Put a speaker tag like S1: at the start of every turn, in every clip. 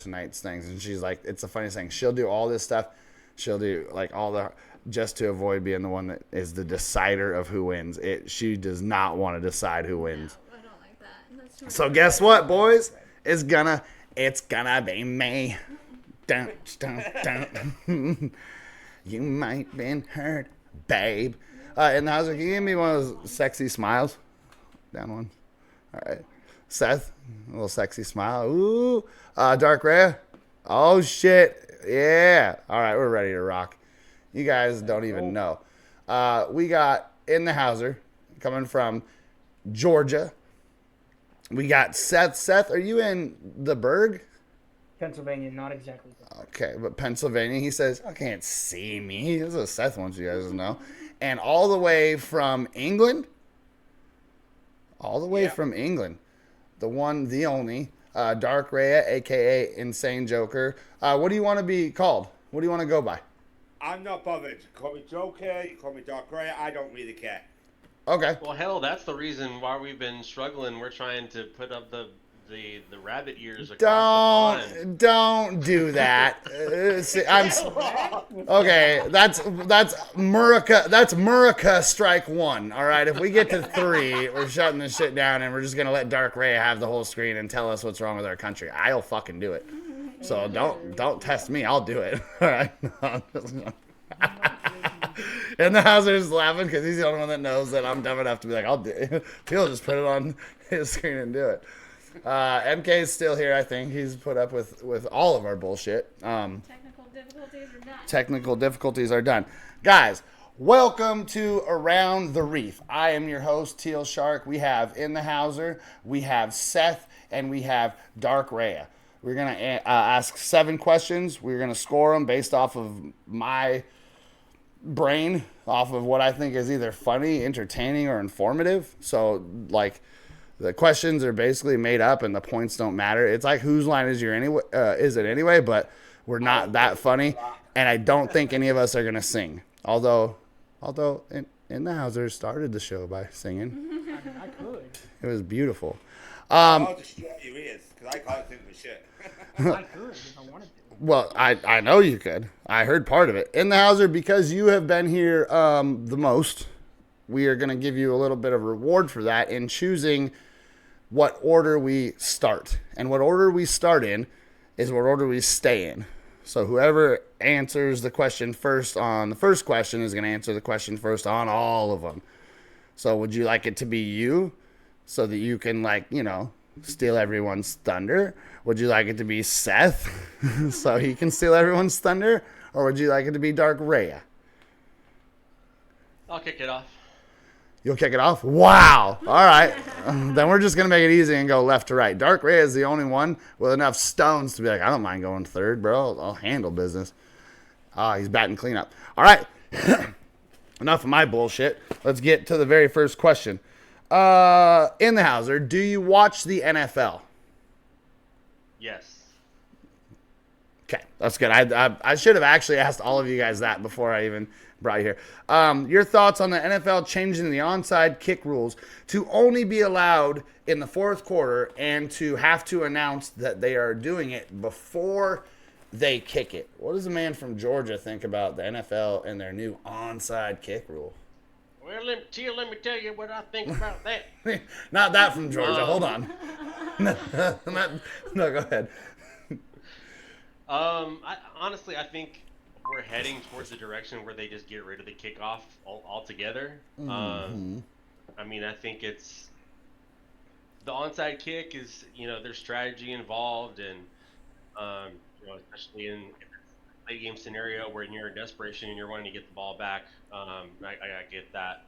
S1: tonight's things, and she's like, it's the funniest thing. She'll do all this stuff. She'll do like all the just to avoid being the one that is the decider of who wins. She does not want to decide who wins.
S2: No, I don't like that. That's too much
S1: So
S2: pressure.
S1: guess what, boys? It's gonna be me. Dun, dun, dun. You might been hurt, babe. In the house, can you give me one of those sexy smiles? Down one. All right. Seth, a little sexy smile. Ooh. Dark Ray. Oh, shit. Yeah. All right, we're ready to rock. You guys don't even know. We got in the Hauser coming from Georgia. We got Seth. Seth, are you in the Berg?
S3: Pennsylvania, not exactly.
S1: Okay, but Pennsylvania, he says, I can't see me. This is what Seth wants you guys to know. And all the way from England, from England, the one, the only, Dark Rhea, a.k.a. Insane Joker. What do you want to be called? What do you want to go by?
S4: I'm not bothered. Call me Joker, you call me Dark Ray, I don't really care.
S1: Okay.
S5: Well, hell, that's the reason why we've been struggling. We're trying to put up the rabbit ears across the pond.
S1: Don't do that. Okay. That's Murica. That's Murica strike one. All right. If we get to 3, we're shutting this shit down, and we're just gonna let Dark Ray have the whole screen and tell us what's wrong with our country. I'll fucking do it. So don't test me. I'll do it. All right. And the Hauser's laughing because he's the only one that knows that I'm dumb enough to be like, I'll do it. He'll just put it on his screen and do it. MK is still here, I think. He's put up with all of our bullshit.
S2: Technical difficulties are done.
S1: Technical difficulties are done. Guys, welcome to Around the Reef. I am your host, Teal Shark. We have In the Hauser, we have Seth, and we have Dark Rhea. We're going to ask 7 questions. We're going to score them based off of my brain, off of what I think is either funny, entertaining, or informative. So, like, the questions are basically made up and the points don't matter. It's like whose line is it anyway, but we're not that funny, and I don't think any of us are gonna sing. Although in the Hauser started the show by singing.
S3: I could.
S1: It was beautiful.
S4: I'll destroy your ears, because I can't think for shit.
S3: I could if I wanted to.
S1: Well, I know you could. I heard part of it. In the Hauser, because you have been here the most, we are going to give you a little bit of reward for that in choosing what order we start. And what order we start in is what order we stay in. So whoever answers the question first on the first question is going to answer the question first on all of them. So would you like it to be you so that you can, like, steal everyone's thunder? Would you like it to be Seth so he can steal everyone's thunder? Or would you like it to be Dark Rhea?
S5: I'll kick it off.
S1: You'll kick it off? Wow. All right. Then we're just going to make it easy and go left to right. Dark Rhea is the only one with enough stones to be like, I don't mind going third, bro. I'll handle business. He's batting cleanup. All right. Enough of my bullshit. Let's get to the very first question. In the Hauser, do you watch the NFL?
S5: Yes.
S1: Okay, that's good. I should have actually asked all of you guys that before I even brought you here. Your thoughts on the NFL changing the onside kick rules to only be allowed in the fourth quarter and to have to announce that they are doing it before they kick it. What does the man from Georgia think about the NFL and their new onside kick rule?
S5: Well, let me tell you what I think about that.
S1: Not that from Georgia. Hold on. No, go ahead.
S5: I think we're heading towards the direction where they just get rid of the kickoff altogether.
S1: Mm-hmm.
S5: I think it's the onside kick is, there's strategy involved, and especially in a late game scenario where you're in desperation and you're wanting to get the ball back. I get that.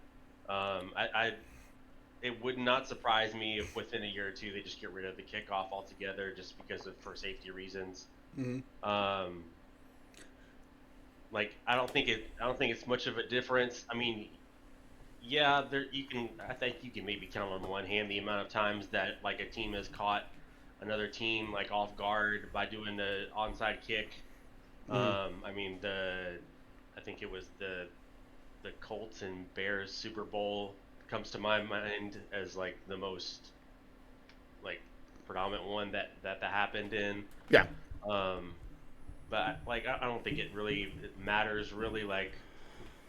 S5: It would not surprise me if within a year or two they just get rid of the kickoff altogether, just because for safety reasons.
S1: Mm-hmm.
S5: I don't think it's much of a difference. I mean, yeah, I think you can maybe count on one hand the amount of times that like a team has caught another team like off guard by doing the onside kick.
S1: Mm-hmm.
S5: I think it was the Colts and Bears Super Bowl comes to my mind as like the most like predominant one that happened in.
S1: Yeah.
S5: But like I don't think it matters really. Like,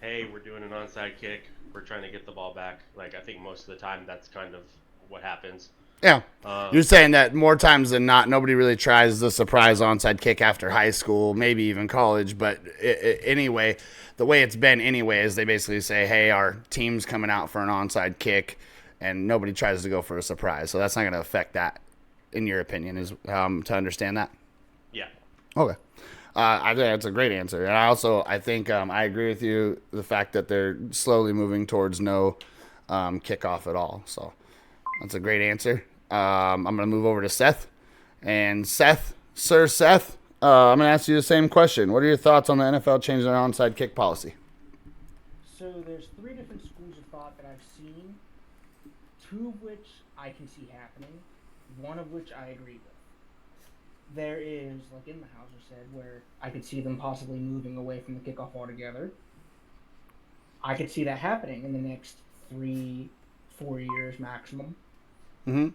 S5: hey, we're doing an onside kick. We're trying to get the ball back. Like I think most of the time that's kind of what happens.
S1: Yeah.
S5: Um,
S1: You're saying that more times than not, nobody really tries the surprise onside kick after high school, maybe even college. But anyway, the way it's been anyway is they basically say, hey, our team's coming out for an onside kick, and nobody tries to go for a surprise. So that's not going to affect that, in your opinion, is to understand that?
S5: yeah.
S1: Okay. I think that's a great answer. And I think I agree with you, the fact that they're slowly moving towards no kickoff at all. So that's a great answer. I'm going to move over to Seth. And Seth, I'm going to ask you the same question. What are your thoughts on the NFL changing their onside kick policy?
S3: So there's 3 different schools of thought that I've seen, 2 of which I can see happening, 1 of which I agree with. There is, like in the Hauser said, where I could see them possibly moving away from the kickoff altogether. I could see that happening in the next 3-4 years maximum.
S1: Mm-hmm.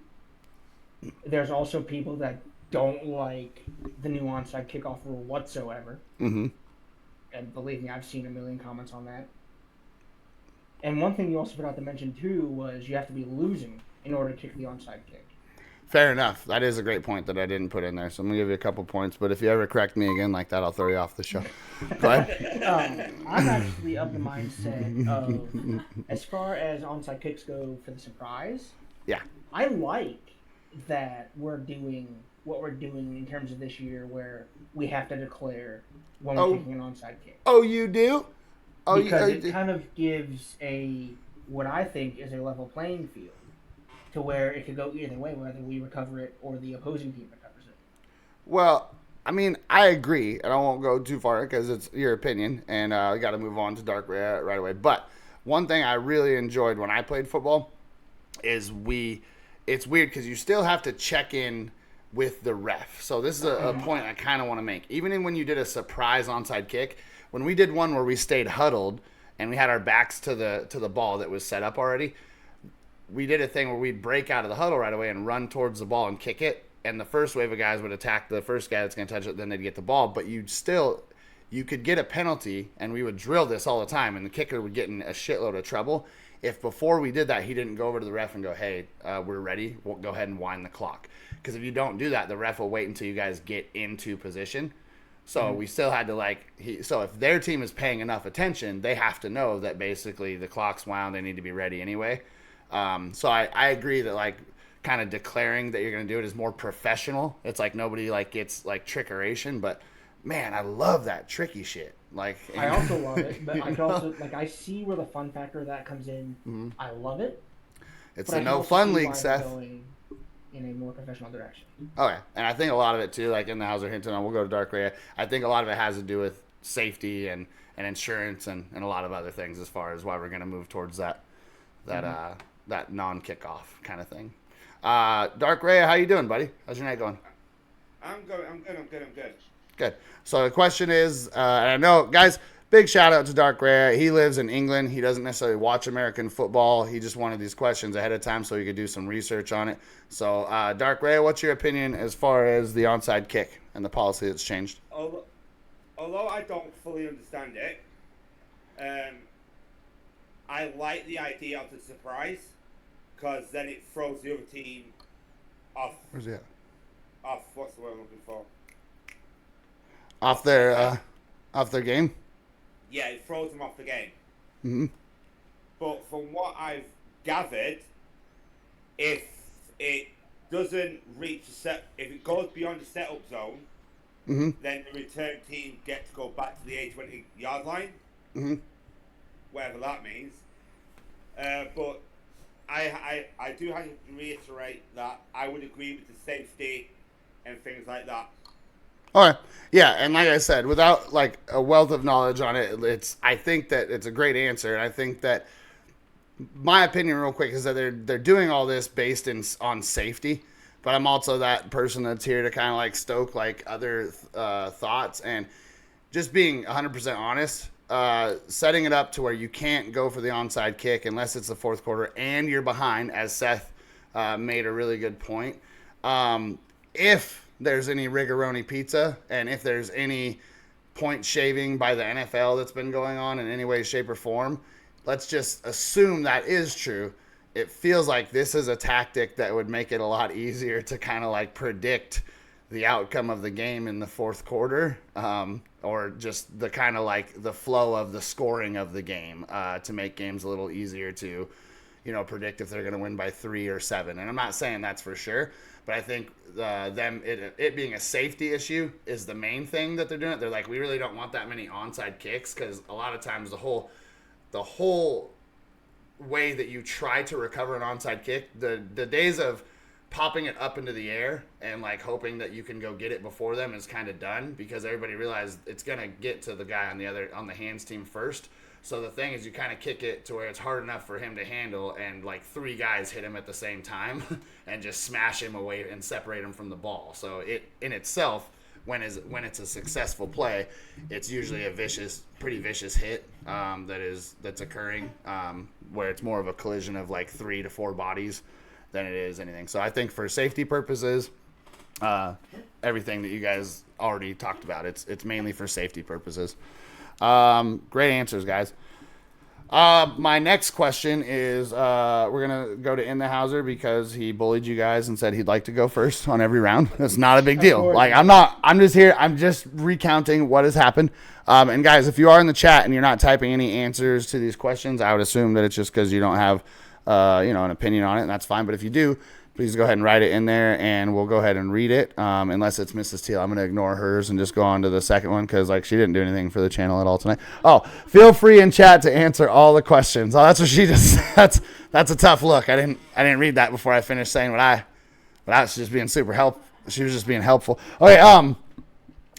S3: There's also people that don't like the new onside kickoff rule whatsoever.
S1: Mm-hmm.
S3: And believe me, I've seen a million comments on that. And one thing you also forgot to mention too was you have to be losing in order to kick the onside kick.
S1: Fair enough. That is a great point that I didn't put in there. So I'm going to give you a couple points. But if you ever correct me again like that, I'll throw you off the show. Go ahead.
S3: I'm actually of the mindset of, as far as onside kicks go for the surprise,
S1: Yeah.
S3: I like that we're doing what we're doing in terms of this year where we have to declare when we're kicking an onside kick.
S1: Oh, you do? Oh,
S3: Because it kind of gives what I think is a level playing field to where it could go either way, whether we recover it or the opposing team recovers it.
S1: Well, I mean, I agree, and I won't go too far because it's your opinion, and we got to move on to Dark right away. But one thing I really enjoyed when I played football is it's weird because you still have to check in with the ref. So this is a point I kind of want to make. Even when you did a surprise onside kick, when we did one where we stayed huddled and we had our backs to the ball that was set up already, we did a thing where we'd break out of the huddle right away and run towards the ball and kick it. And the first wave of guys would attack the first guy that's going to touch it, then they'd get the ball. But you could get a penalty, and we would drill this all the time, and the kicker would get in a shitload of trouble if before we did that, he didn't go over to the ref and go, hey, we're ready. We'll go ahead and wind the clock. Because if you don't do that, the ref will wait until you guys get into position. So we still had to so if their team is paying enough attention, they have to know that basically the clock's wound. They need to be ready anyway. So I agree that kind of declaring that you're going to do it is more professional. It's like nobody gets trickeration, but man, I love that tricky shit.
S3: I also love it, but I can also I see where the fun factor of that comes in. Mm-hmm. I love it.
S1: It's the no fun league, Seth.
S3: Going in a more professional direction.
S1: Okay, and I think a lot of it too, like in the Hauser Hinton, we'll go to Dark Ray. I think a lot of it has to do with safety and insurance and a lot of other things as far as why we're going to move towards that non-kickoff kind of thing. Dark Ray, how you doing, buddy? How's your night going?
S4: I'm good.
S1: Good. So the question is, and I know, guys, big shout out to Dark Ray. He lives in England. He doesn't necessarily watch American football. He just wanted these questions ahead of time so he could do some research on it. So, Dark Ray, what's your opinion as far as the onside kick and the policy that's changed?
S4: Although I don't fully understand it, I like the idea of the surprise because then it throws the other team off.
S1: Where's he at?
S4: Off, what's the word I'm looking for?
S1: Off their game?
S4: Yeah, it throws them off the game.
S1: Mm-hmm.
S4: But from what I've gathered, if it doesn't reach if it goes beyond the setup zone,
S1: mm-hmm.
S4: then the return team get to go back to the 20 yard line,
S1: mm-hmm.
S4: whatever that means. But I do have to reiterate that I would agree with the safety and things like that.
S1: All right. Yeah, and like I said, without a wealth of knowledge on it, I think that it's a great answer, and I think that my opinion, real quick, is that they're doing all this based on safety. But I'm also that person that's here to kind of stoke other thoughts, and just being 100% honest. Setting it up to where you can't go for the onside kick unless it's the fourth quarter and you're behind, as Seth made a really good point. If there's any rigoroni pizza, and if there's any point shaving by the NFL that's been going on in any way, shape, or form, let's just assume that is true. It feels like this is a tactic that would make it a lot easier to kind of like predict the outcome of the game in the fourth quarter, or just the kind of like the flow of the scoring of the game, to make games a little easier to, predict if they're going to win by 3 or 7. And I'm not saying that's for sure, but I think it being a safety issue is the main thing that they're doing. They're like, we really don't want that many onside kicks, because a lot of times the whole way that you try to recover an onside kick, the days of popping it up into the air and like hoping that you can go get it before them is kind of done, because everybody realized it's going to get to the guy on the hands team first. So the thing is, you kind of kick it to where it's hard enough for him to handle, and like 3 guys hit him at the same time and just smash him away and separate him from the ball. So it in itself, when it's a successful play, it's usually a pretty vicious hit that's occurring, where it's more of a collision of like 3 to 4 bodies than it is anything. So I think for safety purposes, everything that you guys already talked about, it's mainly for safety purposes. Great answers, guys. My next question is, we're going to go to In the Hauser because he bullied you guys and said he'd like to go first on every round. That's not a big deal. Like, I'm just recounting what has happened. And guys, if you are in the chat and you're not typing any answers to these questions, I would assume that it's just because you don't have, an opinion on it, and that's fine. But if you do, please go ahead and write it in there, and we'll go ahead and read it. Unless it's Mrs. Teal, I'm going to ignore hers and just go on to the second one, because she didn't do anything for the channel at all tonight. Oh, feel free in chat to answer all the questions. Oh, that's what she just. That's a tough look. I didn't read that before I finished saying what I was just being super helpful. She was just being helpful. Okay.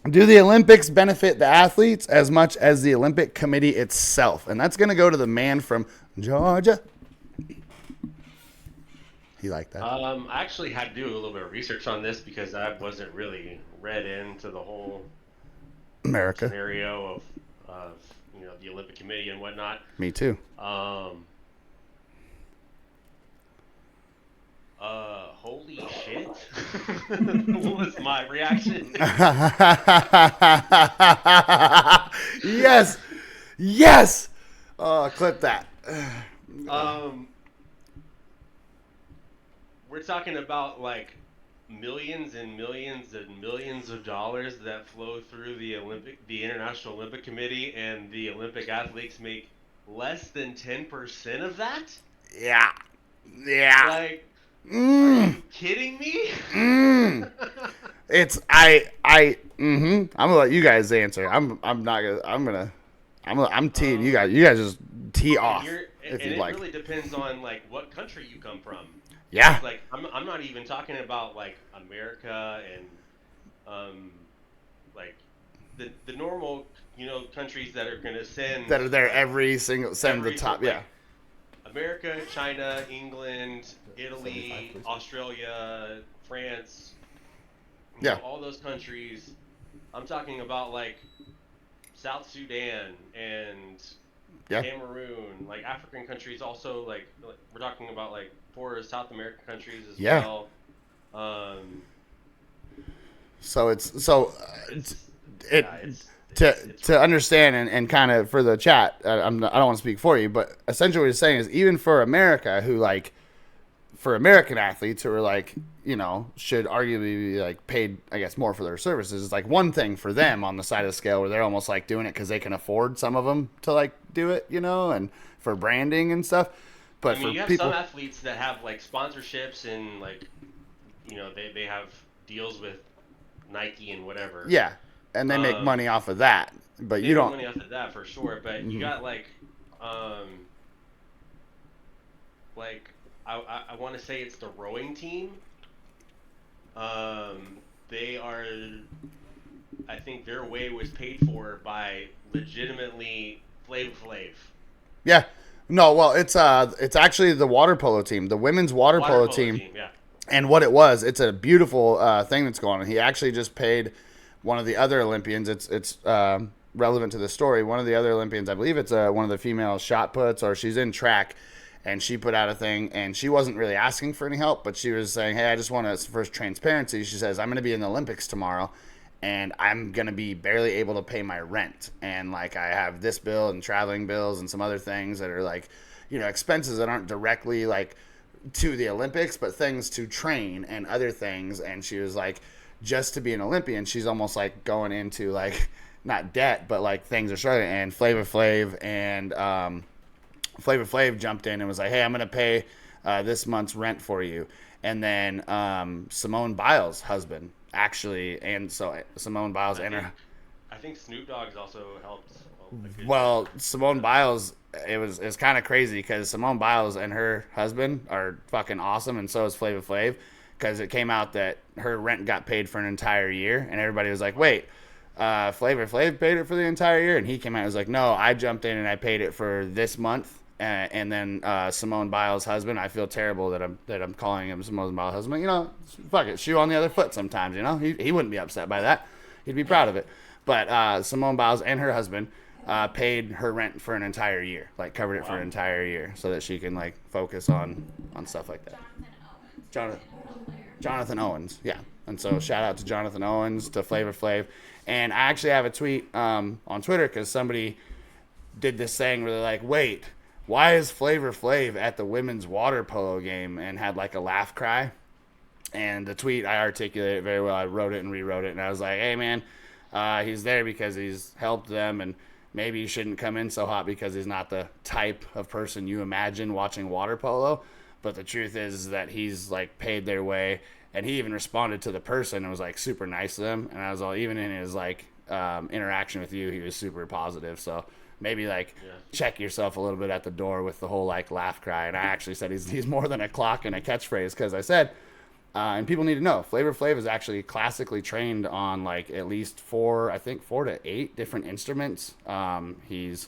S1: Do the Olympics benefit the athletes as much as the Olympic Committee itself? And that's going to go to the man from Georgia. He liked that.
S5: I actually had to do a little bit of research on this because I wasn't really read into the whole
S1: America
S5: scenario of the Olympic Committee and whatnot.
S1: Me too.
S5: Holy shit! What was my reaction?
S1: Yes. Clip that.
S5: We're talking about like millions and millions and millions of dollars that flow through the International Olympic Committee, and the Olympic athletes make less than 10% of that?
S1: Yeah.
S5: Like, are you kidding me?
S1: It's I'm gonna let you guys answer. I'm teeing you guys. You guys just tee off if you'd like.
S5: It really depends on like what country you come from.
S1: Yeah.
S5: Like I'm not even talking about like America and like the normal countries that are gonna send
S1: that are there send the top.
S5: Like, America, China, England, Italy, Australia, France. All those countries. I'm talking about like South Sudan and Cameroon, like African countries. Also, like we're talking about like 4 South American countries as well.
S1: To understand and kind of for the chat, I don't want to speak for you, but essentially what he's saying is even for America, for American athletes who are like, should arguably be like paid, I guess, more for their services, it's like one thing for them on the side of the scale where they're almost like doing it because they can afford, some of them, to like do it, and for branding and stuff. But
S5: I mean, you have some athletes that have like sponsorships and like, they have deals with Nike and whatever.
S1: Yeah. And they make money off of that, but you don't.
S5: Make money off of that for sure, but you got like I want to say it's the rowing team. They are, I think their way was paid for by legitimately Flav Flav.
S1: Yeah, no, well, it's actually the water polo team, the women's water polo team.
S5: Yeah.
S1: And what it was, it's a beautiful thing that's going on. He actually just paid one of the other Olympians. It's relevant to the story. One of the other Olympians, I believe it's one of the female shot puts, or she's in track, and she put out a thing, and she wasn't really asking for any help, but she was saying, hey, I just want to, first transparency. She says, I'm going to be in the Olympics tomorrow, and I'm going to be barely able to pay my rent. And like, I have this bill and traveling bills and some other things that are like, expenses that aren't directly like to the Olympics, but things to train and other things. And she was like, just to be an Olympian, she's almost like going into like, not debt, but like things are struggling. And Flavor Flav jumped in and was like, hey, I'm going to pay this month's rent for you. And then Simone Biles' husband actually, and so Simone Biles and her.
S5: I think Snoop Dogg's also helped.
S1: Well, Simone Biles, it's kind of crazy because Simone Biles and her husband are fucking awesome, and so is Flavor Flav, because it came out that her rent got paid for an entire year, and everybody was like, wait, Flavor Flav paid it for the entire year? And he came out and was like, no, I jumped in and I paid it for this month. And then Simone Biles' husband, I feel terrible that I'm calling him Simone Biles' husband. Fuck it, shoe on the other foot sometimes. He wouldn't be upset by that. He'd be proud of it. But Simone Biles and her husband paid her rent for an entire year, like covered it for an entire year, so that she can like focus on stuff like that. Jonathan Owens, yeah. And so shout out to Jonathan Owens, to Flavor Flav, and I actually have a tweet on Twitter because somebody did this thing where they're like, wait, why is Flavor Flav at the women's water polo game, and had like a laugh cry? And the tweet, I articulated it very well. I wrote it and rewrote it, and I was like, hey man, he's there because he's helped them, and maybe he shouldn't come in so hot because he's not the type of person you imagine watching water polo. But the truth is that he's like paid their way, and he even responded to the person and was like super nice to them. And I was all, even in his like interaction with you, he was super positive. So maybe like check yourself a little bit at the door with the whole like laugh cry. And I actually said he's more than a clock and a catchphrase, because I said, and people need to know, Flavor Flav is actually classically trained on like at least 4 to 8 different instruments. He's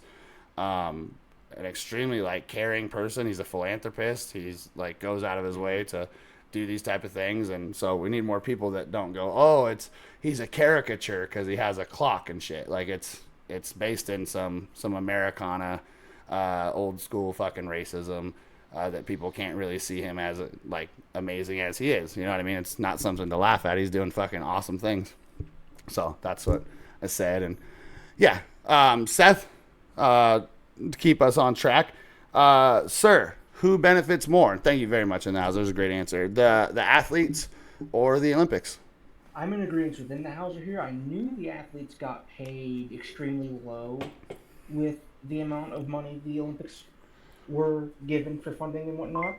S1: an extremely like caring person. He's a philanthropist. He's like goes out of his way to do these type of things. And so we need more people that don't go, oh, he's a caricature because he has a clock and shit. Like it's based in some Americana, old school fucking racism, that people can't really see him as like amazing as he is. You know what I mean? It's not something to laugh at. He's doing fucking awesome things. So that's what I said. And yeah, Seth, to keep us on track, sir, who benefits more? Thank you very much. And that was a great answer. The athletes or the Olympics?
S3: I'm in agreement with Hauser here. I knew the athletes got paid extremely low with the amount of money the Olympics were given for funding and whatnot,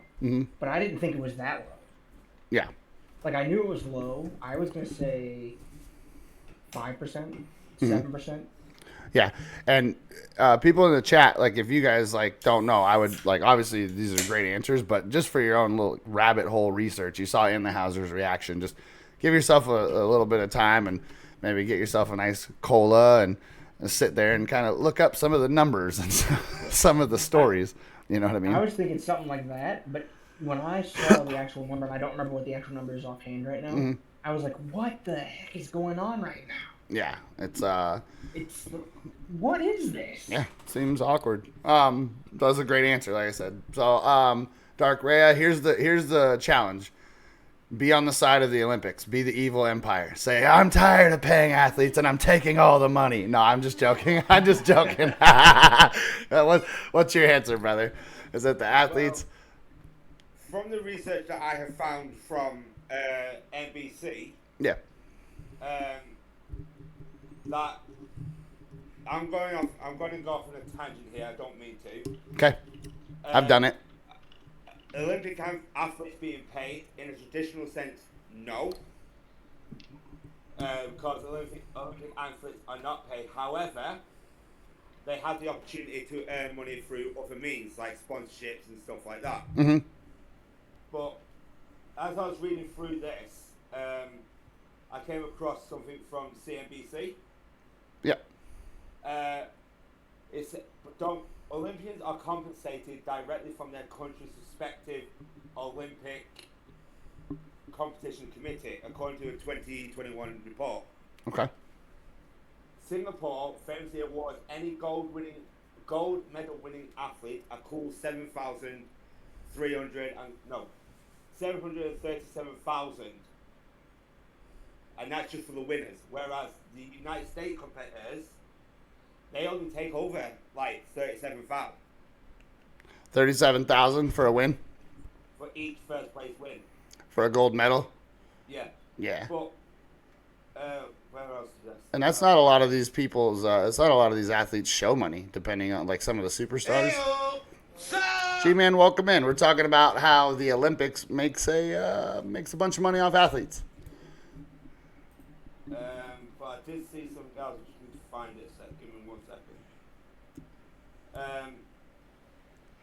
S3: but I didn't think it was that low.
S1: Yeah.
S3: Like, I knew it was low. I was going to say 5%, 7%.
S1: Yeah, and people in the chat, like, if you guys like don't know, I would like, obviously these are great answers, but just for your own little rabbit hole research, you saw in the Hauser's reaction. Just give yourself a little bit of time and maybe get yourself a nice cola and sit there and kind of look up some of the numbers and some of the stories. You know what I mean?
S3: I was thinking something like that, but when I saw the actual number, and I don't remember what the actual number is offhand right now, I was like, what the heck is going on right now?
S1: Yeah, it's
S3: what is this?
S1: Yeah, seems awkward. That was a great answer, like I said. So, Dark Rhea, here's the challenge. Be on the side of the Olympics. Be the evil empire. Say, I'm tired of paying athletes and I'm taking all the money. No, I'm just joking. I'm just joking. What's your answer, brother? Is it the athletes?
S4: Well, from the research that I have found from NBC,
S1: Yeah.
S4: That I'm going to go off on a tangent here. I don't mean to.
S1: Okay. I've done it.
S4: Olympic athletes being paid in a traditional sense, no. Because Olympic athletes are not paid. However, they have the opportunity to earn money through other means, like sponsorships and stuff like that.
S1: Mm-hmm.
S4: But as I was reading through this, I came across something from CNBC.
S1: Yep.
S4: Olympians are compensated directly from their country's respective Olympic competition committee, according to a 2021 report.
S1: Okay.
S4: Singapore famously awards any gold medal winning athlete a cool $7,000 737,000, and that's just for the winners. Whereas the United States competitors, they only take over like 37,000
S1: $37,000 for a win,
S4: for each first place win.
S1: for a gold medal.
S4: Yeah,
S1: Yeah.
S4: but where else is this?
S1: And that's not a lot of these people's. It's not a lot of these athletes' show money, depending on like some of the superstars. G-Man, welcome in. We're talking about how the Olympics makes a bunch of money off athletes.
S4: But I did see something else. I just need to find it. So give me 1 second.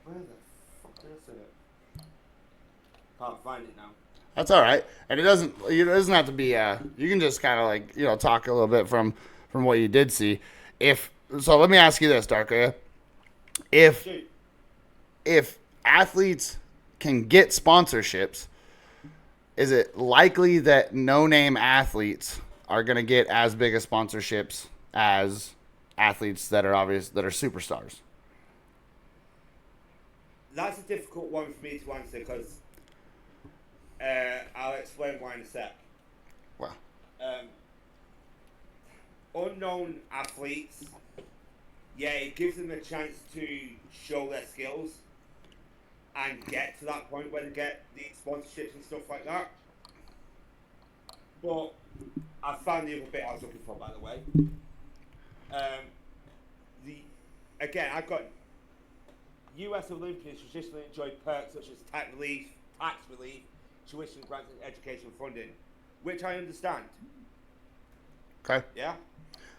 S4: Where the fuck did I see it? Can't find it now.
S1: That's all right, and it doesn't have to be. You can just kind of like talk a little bit from what you did see. If so, let me ask you this, Darka. If athletes can get sponsorships, is it likely that no-name athletes are going to get as big of sponsorships as athletes that are superstars?
S4: That's a difficult one for me to answer because I'll explain why in a sec.
S1: Well,
S4: Unknown athletes, yeah, it gives them a chance to show their skills and get to that point where they get these sponsorships and stuff like that. But I found the other bit I was looking for, by the way. I've got U.S. Olympians traditionally enjoy perks such as tax relief, tuition grants, and education funding, which I understand.
S1: okay.
S4: Yeah.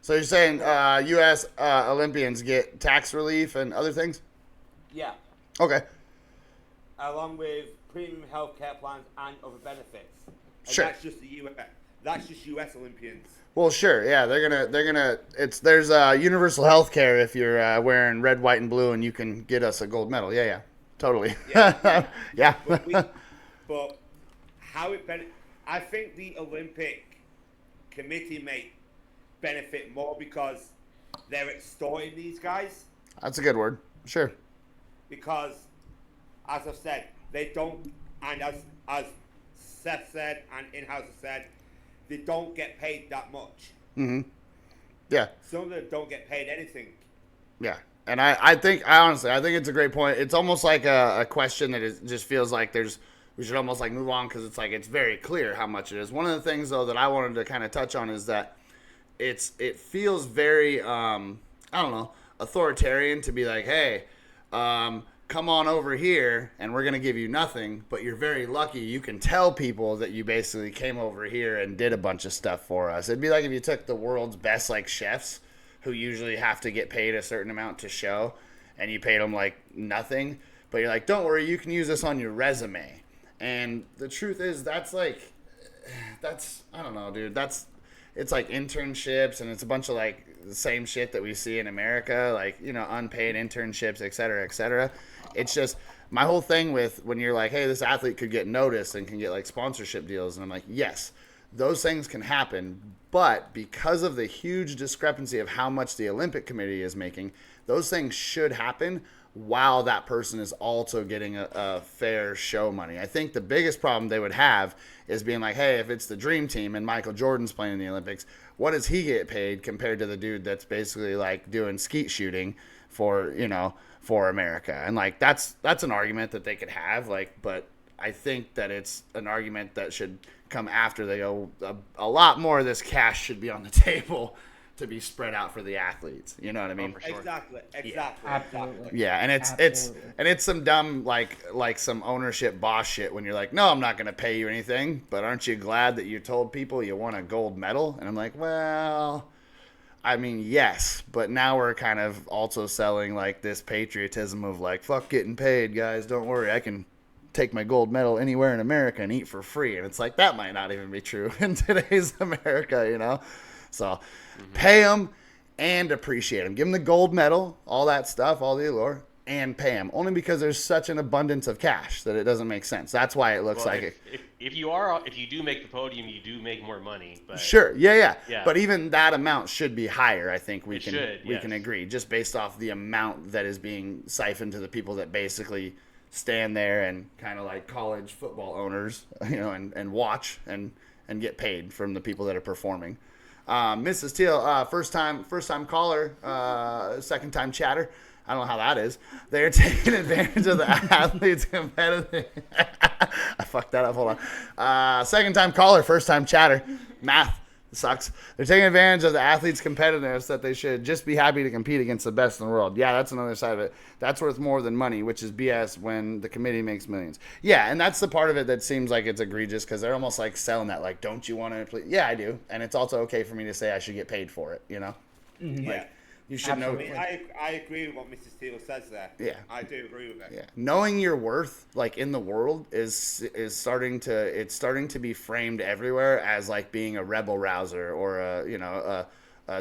S1: So you're saying U.S. Olympians get tax relief and other things?
S4: Yeah.
S1: Okay.
S4: Along with premium healthcare plans and other benefits. And
S1: Sure.
S4: That's just That's just U.S. Olympians.
S1: Well, sure, yeah, they're gonna. There's universal health care if you're wearing red, white, and blue, and you can get us a gold medal. Yeah, totally.
S4: Yeah.
S1: Yeah.
S4: But how I think the Olympic committee may benefit more because they're extorting these guys.
S1: That's a good word. Sure.
S4: Because, as I've said, they don't, and as Seth said and In-House has said, they don't get paid that much.
S1: Mm-hmm. Yeah.
S4: Some of them don't get paid anything.
S1: Yeah. And I think it's a great point. It's almost like a question that just feels like we should almost like move on because it's like it's very clear how much it is. One of the things though that I wanted to kind of touch on is that it feels very authoritarian to be like, hey, come on over here and we're going to give you nothing, but you're very lucky you can tell people that you basically came over here and did a bunch of stuff for us. It'd be like if you took the world's best like chefs who usually have to get paid a certain amount to show and you paid them like nothing, but you're like, don't worry, you can use this on your resume. And the truth is that's I don't know, dude, it's like internships and it's a bunch of like the same shit that we see in America, like, unpaid internships, et cetera, et cetera. It's just my whole thing with when you're like, hey, this athlete could get noticed and can get like sponsorship deals. And I'm like, yes, those things can happen. But because of the huge discrepancy of how much the Olympic Committee is making, those things should happen while that person is also getting a fair show money. I think the biggest problem they would have is being like, hey, if it's the dream team and Michael Jordan's playing in the Olympics, what does he get paid compared to the dude that's basically like doing skeet shooting for America? And like that's an argument that they could have, like, but I think that it's an argument that should come after they go, a lot more of this cash should be on the table to be spread out for the athletes. You know what I mean?
S5: For sure.
S4: Exactly.
S3: Absolutely.
S1: Yeah, and it's some dumb like some ownership boss shit when you're like, no, I'm not going to pay you anything, but aren't you glad that you told people you won a gold medal? And I'm like, well, I mean, yes, but now we're kind of also selling like this patriotism of like, fuck getting paid, guys, don't worry, I can take my gold medal anywhere in America and eat for free. And it's like, that might not even be true in today's America, So pay them and appreciate them. Give them the gold medal, all that stuff, all the allure, and pay them. Only because there's such an abundance of cash that it doesn't make sense. That's why it looks like it.
S5: If you do make the podium, you do make more money. But
S1: Sure, yeah. But even that amount should be higher. I think we
S5: can
S1: agree, just based off the amount that is being siphoned to the people that basically stand there and kind of like college football owners, and watch and get paid from the people that are performing. Mrs. Teal, first time caller, second time chatter. I don't know how that is. They're taking advantage of the athletes' competitive. I fucked that up. Hold on. Second time caller, first time chatter. Math sucks. They're taking advantage of the athletes' competitiveness that they should just be happy to compete against the best in the world. Yeah, that's another side of it. That's worth more than money, which is BS when the committee makes millions. Yeah, and that's the part of it that seems like it's egregious because they're almost like selling that. Like, don't you want to play? Yeah, I do. And it's also okay for me to say I should get paid for it,
S3: Mm-hmm.
S4: Yeah.
S1: Like, you should know.
S4: I agree with what Mrs. Steele says there.
S1: Yeah.
S4: I do agree with it.
S1: Yeah, knowing your worth, like in the world, is starting to be framed everywhere as like being a rebel rouser or a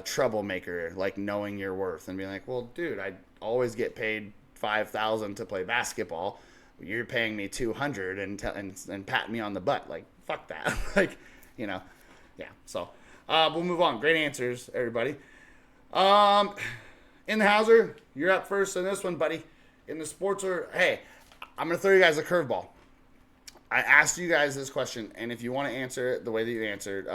S1: troublemaker. Like knowing your worth and being like, well, dude, I always get paid $5,000 to play basketball. You're paying me $200 and patting me on the butt. Like fuck that. Like, yeah. So we'll move on. Great answers, everybody. In the Hauser, you're up first in this one, buddy. In the sports hey, I'm going to throw you guys a curveball. I asked you guys this question, and if you want to answer it the way that you answered,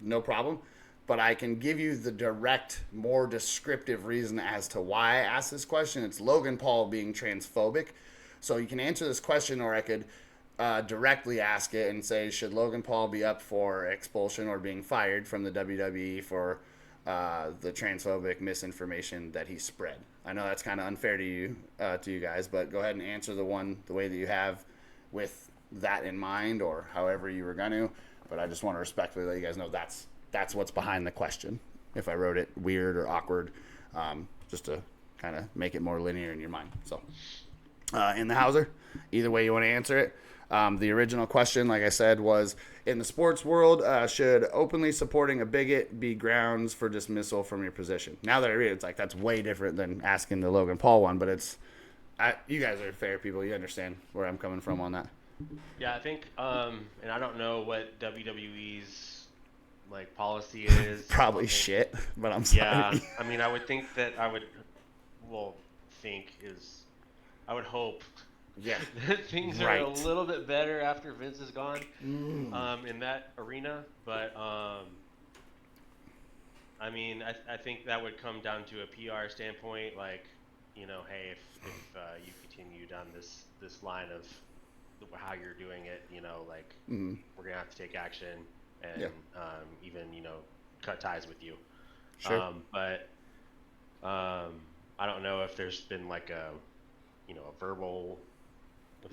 S1: no problem. But I can give you the direct, more descriptive reason as to why I asked this question. It's Logan Paul being transphobic. So you can answer this question, or I could directly ask it and say, should Logan Paul be up for expulsion or being fired from the WWE for the transphobic misinformation that he spread? I know that's kind of unfair to you guys, but go ahead and answer the way that you have with that in mind, or however you were going to. But I just want to respectfully let you guys know that's what's behind the question. If I wrote it weird or awkward, just to kind of make it more linear in your mind. So, in the Hauser, either way you want to answer it. The original question, like I said, was in the sports world, should openly supporting a bigot be grounds for dismissal from your position? Now that I read it, it's like that's way different than asking the Logan Paul one, but you guys are fair people. You understand where I'm coming from on that.
S5: Yeah, I think, and I don't know what WWE's like policy is.
S1: Probably shit, but I'm sorry.
S5: Yeah, I mean, I would think that I would hope
S1: Yeah.
S5: things are a little bit better after Vince is gone in that arena. But, I mean, I think that would come down to a PR standpoint. Like, hey, if you continue down this line of how you're doing it, we're going to have to take action and even, cut ties with you.
S1: Sure.
S5: But I don't know if there's been like a verbal,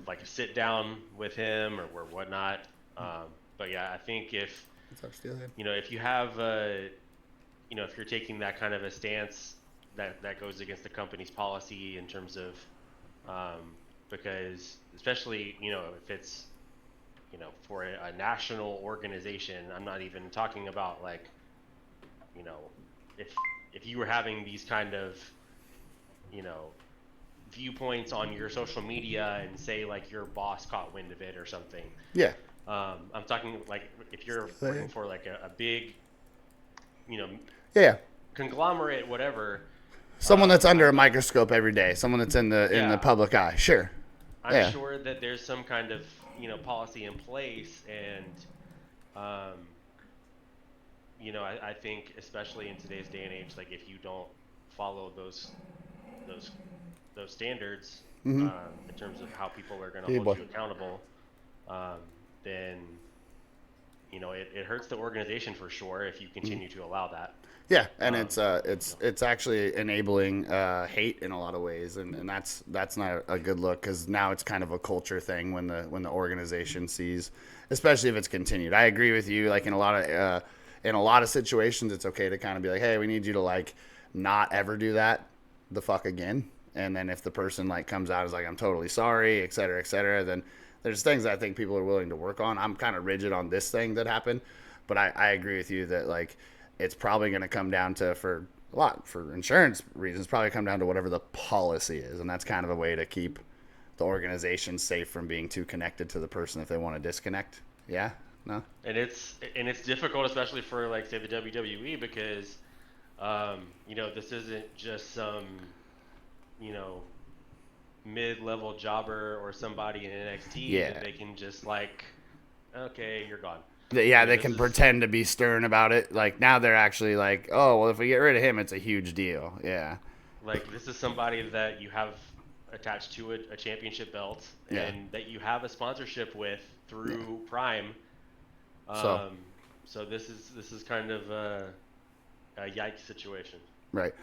S5: like a sit down with him or whatnot. But yeah, I think if you have if you're taking that kind of a stance that goes against the company's policy in terms of because especially if it's for a national organization, I'm not even talking about like if you were having these kind of viewpoints on your social media and say like your boss caught wind of it or something.
S1: Yeah.
S5: I'm talking like if you're working for like a big, conglomerate, whatever.
S1: Someone that's under a microscope every day. Someone that's in the public eye. Sure.
S5: I'm sure that there's some kind of policy in place, and I think especially in today's day and age, like if you don't follow those standards in terms of how people are going to hold you accountable, then it hurts the organization for sure if you continue to allow that.
S1: Yeah, and it's actually enabling hate in a lot of ways, and that's not a good look because now it's kind of a culture thing when the organization sees, especially if it's continued. I agree with you. Like in a lot of situations, it's okay to kind of be like, hey, we need you to like not ever do that the fuck again. And then if the person like comes out as like, I'm totally sorry, et cetera, then there's things I think people are willing to work on. I'm kind of rigid on this thing that happened, but I agree with you that like it's probably going to come down to for insurance reasons, probably come down to whatever the policy is. And that's kind of a way to keep the organization safe from being too connected to the person if they want to disconnect. Yeah. No.
S5: And it's difficult, especially for like say the WWE, because this isn't just some mid-level jobber or somebody in NXT
S1: Yeah.
S5: that they can just like, okay, you're gone.
S1: Yeah, they
S5: This
S1: can
S5: is-
S1: pretend to be stern about it. Like now they're actually like, oh, well, if we get rid of him, it's a huge deal. Yeah.
S5: Like this is somebody that you have attached to a championship belt
S1: Yeah.
S5: and that you have a sponsorship with through Prime.
S1: So-
S5: So this is kind of a yikes situation.
S1: Right.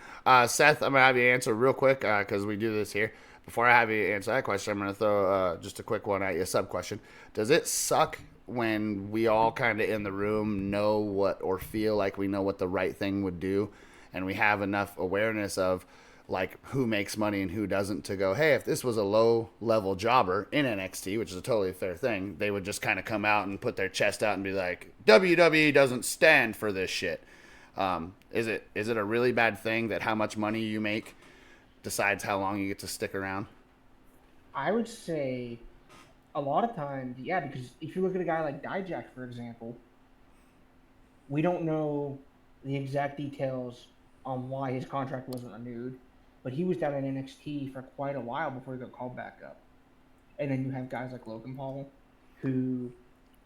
S1: Seth, I'm going to have you answer real quick because we do this here. Before I have you answer that question, I'm going to throw just a quick one at you, a sub question. Does it suck when we all kind of in the room know what or feel like we know what the right thing would do and we have enough awareness of like who makes money and who doesn't to go, hey, if this was a low level jobber in NXT, which is a totally fair thing, they would just kind of come out and put their chest out and be like, WWE doesn't stand for this shit. Is it a really bad thing that how much money you make decides how long you get to stick around?
S3: I would say a lot of times, yeah, because if you look at a guy like Dijak, for example, we don't know the exact details on why his contract wasn't renewed, but he was down in NXT for quite a while before he got called back up. And then you have guys like Logan Paul, who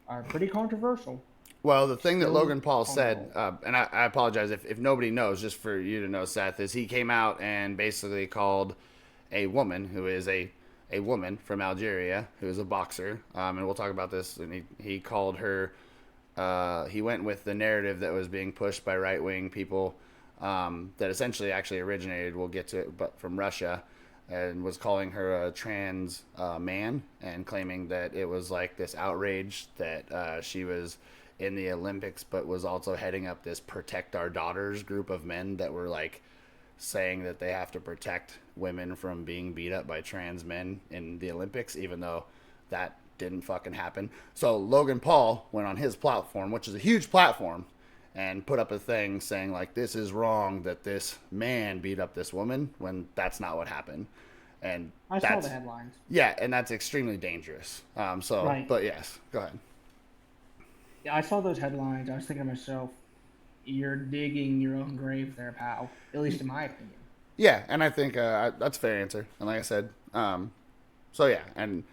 S3: are pretty controversial.
S1: Well, the thing that
S3: Still
S1: Logan Paul
S3: on
S1: said,
S3: roll.
S1: and I apologize if nobody knows, just for you to know, Seth, is he came out and basically called a woman who is a woman from Algeria who is a boxer, and we'll talk about this, and he called her, he went with the narrative that was being pushed by right-wing people that essentially actually originated, we'll get to it, but from Russia, and was calling her a trans man and claiming that it was like this outrage that she was in the Olympics, but was also heading up this Protect Our Daughters group of men that were like saying that they have to protect women from being beat up by trans men in the Olympics, even though that didn't fucking happen. So Logan Paul went on his platform, which is a huge platform, and put up a thing saying like, this is wrong that this man beat up this woman when that's not what happened. And
S3: I saw
S1: that's,
S3: the headlines.
S1: yeah, and that's extremely dangerous.
S3: Right.
S1: But yes, go ahead.
S3: Yeah, I saw those headlines. I was thinking to myself, you're digging your own grave there, pal. At least in my opinion.
S1: Yeah, and I think that's a fair answer. And like I said, so yeah, and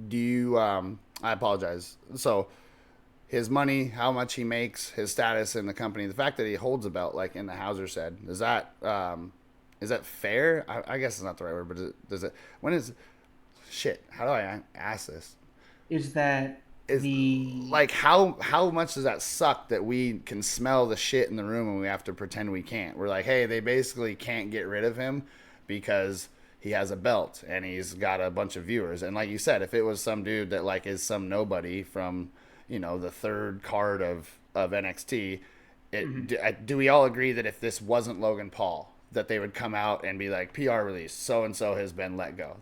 S1: do you? I apologize. So his money, how much he makes, his status in the company, the fact that he holds a belt, like in the Hauser said, is that fair? I guess it's not the right word, but does it? When is shit? How do I ask this?
S3: Is that
S1: Is like how much does that suck that we can smell the shit in the room and we have to pretend we can't? We're like, hey, they basically can't get rid of him because he has a belt and he's got a bunch of viewers. And like you said, if it was some dude that like is some nobody from, you know, the third card of NXT, do we all agree that if this wasn't Logan Paul, that they would come out and be like, PR release, so and so has been let go?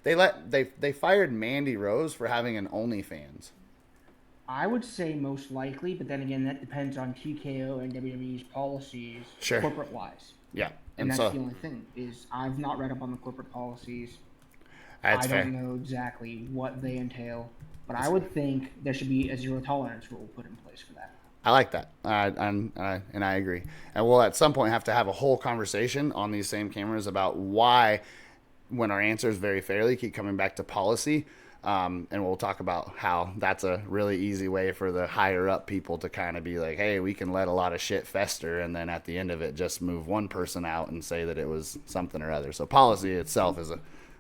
S1: They fired Mandy Rose for having an OnlyFans.
S3: I would say most likely, but then again, that depends on TKO and WWE's policies,
S1: Sure.
S3: corporate-wise.
S1: Yeah,
S3: And that's
S1: so
S3: the only thing, is I've not read up on the corporate policies.
S1: that's
S3: I
S1: fair.
S3: don't know exactly what they entail, but I would think there should be a zero tolerance rule put in place for that.
S1: I like that, and I agree. And we'll at some point have to have a whole conversation on these same cameras about why, when our answers very fairly keep coming back to policy, and we'll talk about how that's a really easy way for the higher up people to kind of be like, hey, we can let a lot of shit fester, and then at the end of it, just move one person out and say that it was something or other. So policy itself is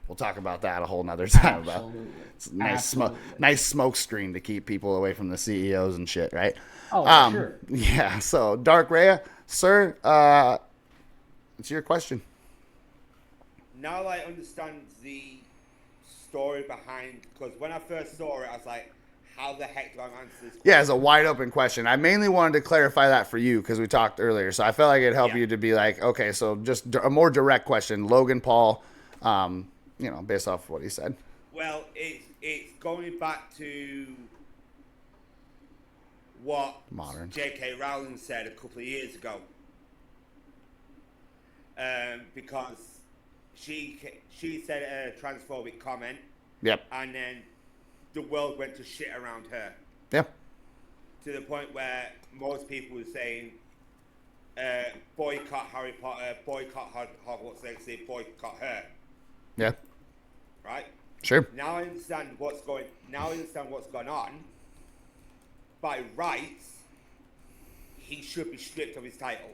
S1: we'll talk about that a whole nother time. About it's a nice smoke screen to keep people away from the CEOs and shit, right?
S3: Oh, sure.
S1: Yeah. So Dark Rhea, sir, it's your question.
S4: Now I understand the story behind, because when I first saw it, I was like, how the heck do I answer this question?
S1: Yeah, it's a wide open question. I mainly wanted to clarify that for you because we talked earlier. So I felt like it'd help you to be like, okay, so just a more direct question. Logan Paul, based off of what he said.
S4: Well, it's going back to what
S1: Modern.
S4: J.K. Rowling said a couple of years ago. Because she said a transphobic comment.
S1: Yep.
S4: And then the world went to shit around her.
S1: Yep.
S4: To the point where most people were saying, boycott Harry Potter, boycott Hogwarts Legacy, boycott her.
S1: Yeah.
S4: right?
S1: Sure.
S4: Now I understand what's going. Now I understand what's gone on. By rights, he should be stripped of his title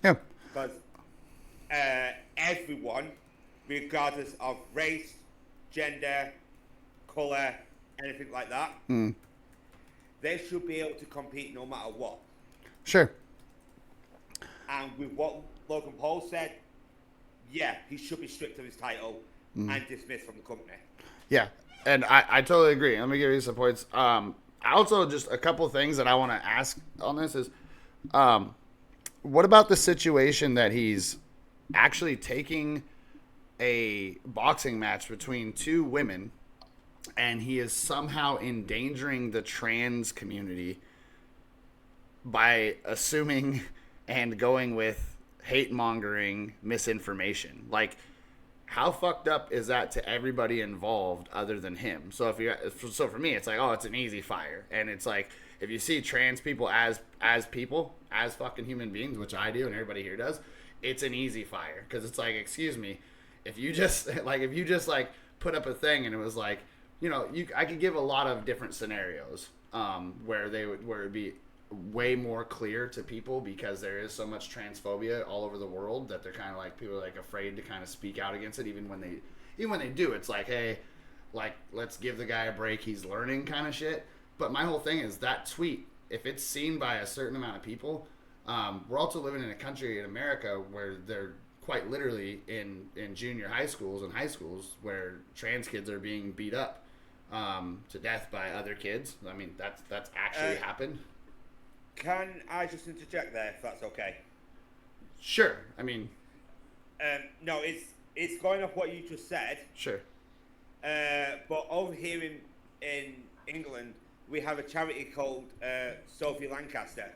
S1: Yeah.
S4: because everyone, regardless of race, gender, color, anything like that, they should be able to compete no matter what.
S1: Sure.
S4: And with what Logan Paul said, yeah, he should be stripped of his title and dismissed from the company.
S1: Yeah, and I totally agree. Let me give you some points. Also, just a couple things that I want to ask on this is, what about the situation that he's actually taking a boxing match between two women, and he is somehow endangering the trans community by assuming and going with hate-mongering misinformation? Like, how fucked up is that to everybody involved other than him? So so for me, it's like, oh, it's an easy fire. And it's like, if you see trans people as people, as fucking human beings, which I do and everybody here does, it's an easy fire. Because it's like, excuse me, if you just put up a thing and it was like, I could give a lot of different scenarios where it'd be way more clear to people, because there is so much transphobia all over the world that they're kind of like, people are like afraid to kind of speak out against it. Even when they do, it's like, hey, like, let's give the guy a break, he's learning kind of shit. But my whole thing is that tweet, if it's seen by a certain amount of people, we're also living in a country in America where they're quite literally in junior high schools and high schools where trans kids are being beat up to death by other kids. I mean, that's actually happened.
S4: Can I just interject there, if that's okay?
S1: Sure. I mean,
S4: no, it's going off what you just said.
S1: Sure.
S4: But over here in England, we have a charity called Sophie Lancaster,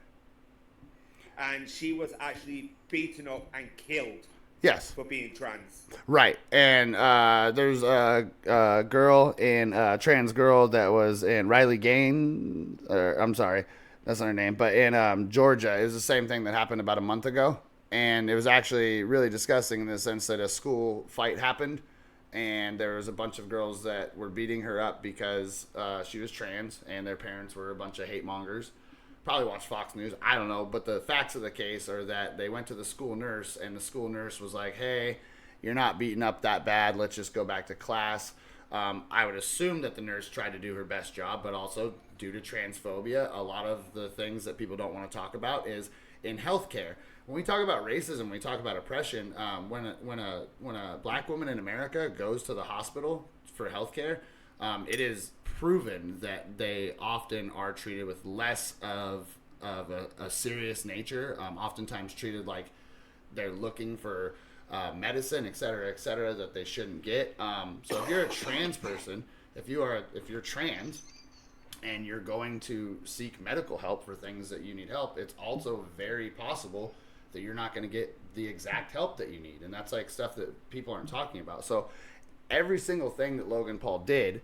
S4: and she was actually beaten up and killed.
S1: Yes.
S4: For being trans.
S1: Right. And there's a girl trans girl that was in Riley Gaines. I'm sorry, that's not her name. But in Georgia, it was the same thing that happened about a month ago. And it was actually really disgusting in the sense that a school fight happened. And there was a bunch of girls that were beating her up because she was trans, and their parents were a bunch of hate mongers. Probably watched Fox News, I don't know, but the facts of the case are that they went to the school nurse, and the school nurse was like, hey, you're not beaten up that bad, let's just go back to class. I would assume that the nurse tried to do her best job, but also due to transphobia, a lot of the things that people don't want to talk about is in healthcare. When we talk about racism, when we talk about oppression, when a black woman in America goes to the hospital for healthcare, it is proven that they often are treated with less of a serious nature, oftentimes treated like they're looking for medicine, et cetera, that they shouldn't get. So if you're a trans person, if you're trans and you're going to seek medical help for things that you need help, it's also very possible that you're not going to get the exact help that you need. And that's like stuff that people aren't talking about. So every single thing that Logan Paul did,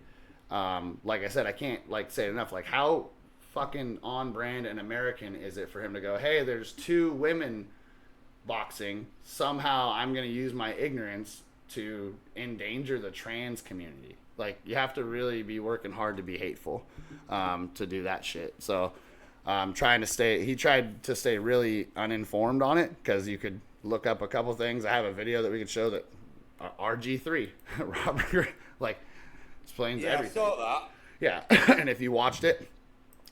S1: like I said, I can't say it enough. Like, how fucking on brand and American is it for him to go, hey, there's two women boxing. Somehow I'm going to use my ignorance to endanger the trans community. Like, you have to really be working hard to be hateful to do that shit. So he tried to stay really uninformed on it, because you could look up a couple things. I have a video that we could show that RG3, Robert, explains everything.
S4: I saw that.
S1: Yeah, and if you watched it,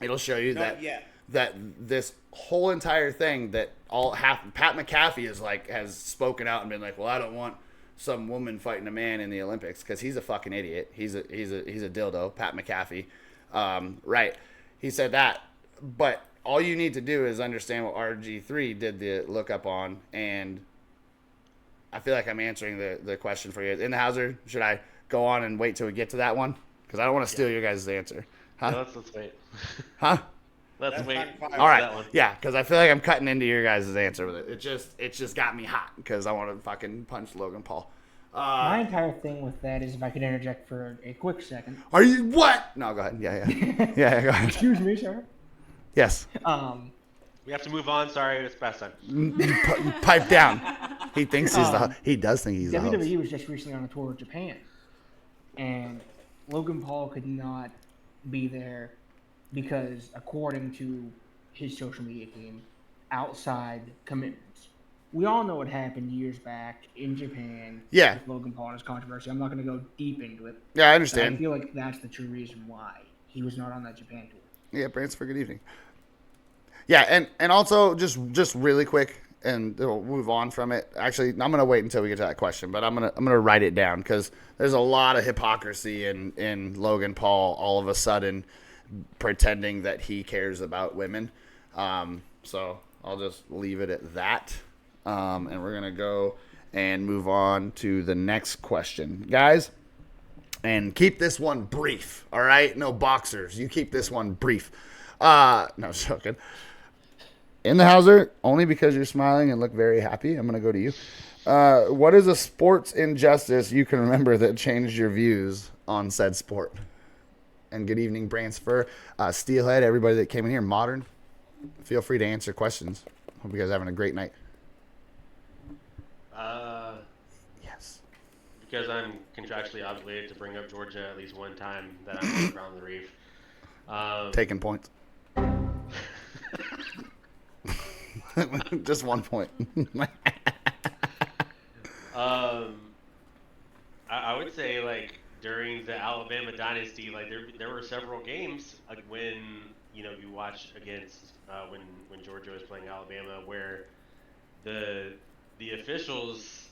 S1: it'll show you that this whole entire thing that Pat McAfee has spoken out and been like, well, I don't want some woman fighting a man in the Olympics, because he's a fucking idiot. He's a dildo, Pat McAfee. Right. He said that, but all you need to do is understand what RG3 did the lookup on, and I feel like I'm answering the question for you. In the Hauser, should I go on and wait till we get to that one? Because I don't want to steal your guys' answer. Huh?
S5: No, let's wait.
S1: Huh?
S5: Let's wait.
S1: All right. That one. Yeah, because I feel like I'm cutting into your guys' answer with it. It just got me hot because I want to fucking punch Logan Paul.
S3: My entire thing with that is, if I could interject for a quick second.
S1: Are you what? No, go ahead. Yeah. Yeah, go ahead.
S3: Excuse me, sir.
S1: Yes.
S5: We have to move on. Sorry, it's past time.
S1: Pipe down. He thinks he does think he's the host.
S3: WWE was just recently on a tour of Japan. and Logan Paul could not be there because, according to his social media team, outside commitments. We all know what happened years back in Japan
S1: Yeah.
S3: with Logan Paul and his controversy. I'm not going to go deep into it.
S1: Yeah, I
S3: But I
S1: understand.
S3: feel like that's the true reason why he was not on that Japan tour.
S1: Yeah, Brant's for good evening. Yeah, and also just really quick, and we'll move on from it. Actually, I'm gonna wait until we get to that question, but I'm gonna write it down because there's a lot of hypocrisy in Logan Paul all of a sudden pretending that he cares about women. So I'll just leave it at that, and we're gonna go and move on to the next question, guys. And keep this one brief, all right? No boxers. You keep this one brief. No, joking. In the Hauser, only because you're smiling and look very happy, I'm going to go to you. What is a sports injustice you can remember that changed your views on said sport? And good evening, Bransford, Steelhead, everybody that came in here, Modern. Feel free to answer questions. Hope you guys are having a great night. Yes.
S5: Because I'm contractually obligated to bring up Georgia at least one time that I'm around the Reef.
S1: Taking points. Just 1 point.
S5: I would say like during the Alabama dynasty, like there were several games like when you watch against when Georgia was playing Alabama where the officials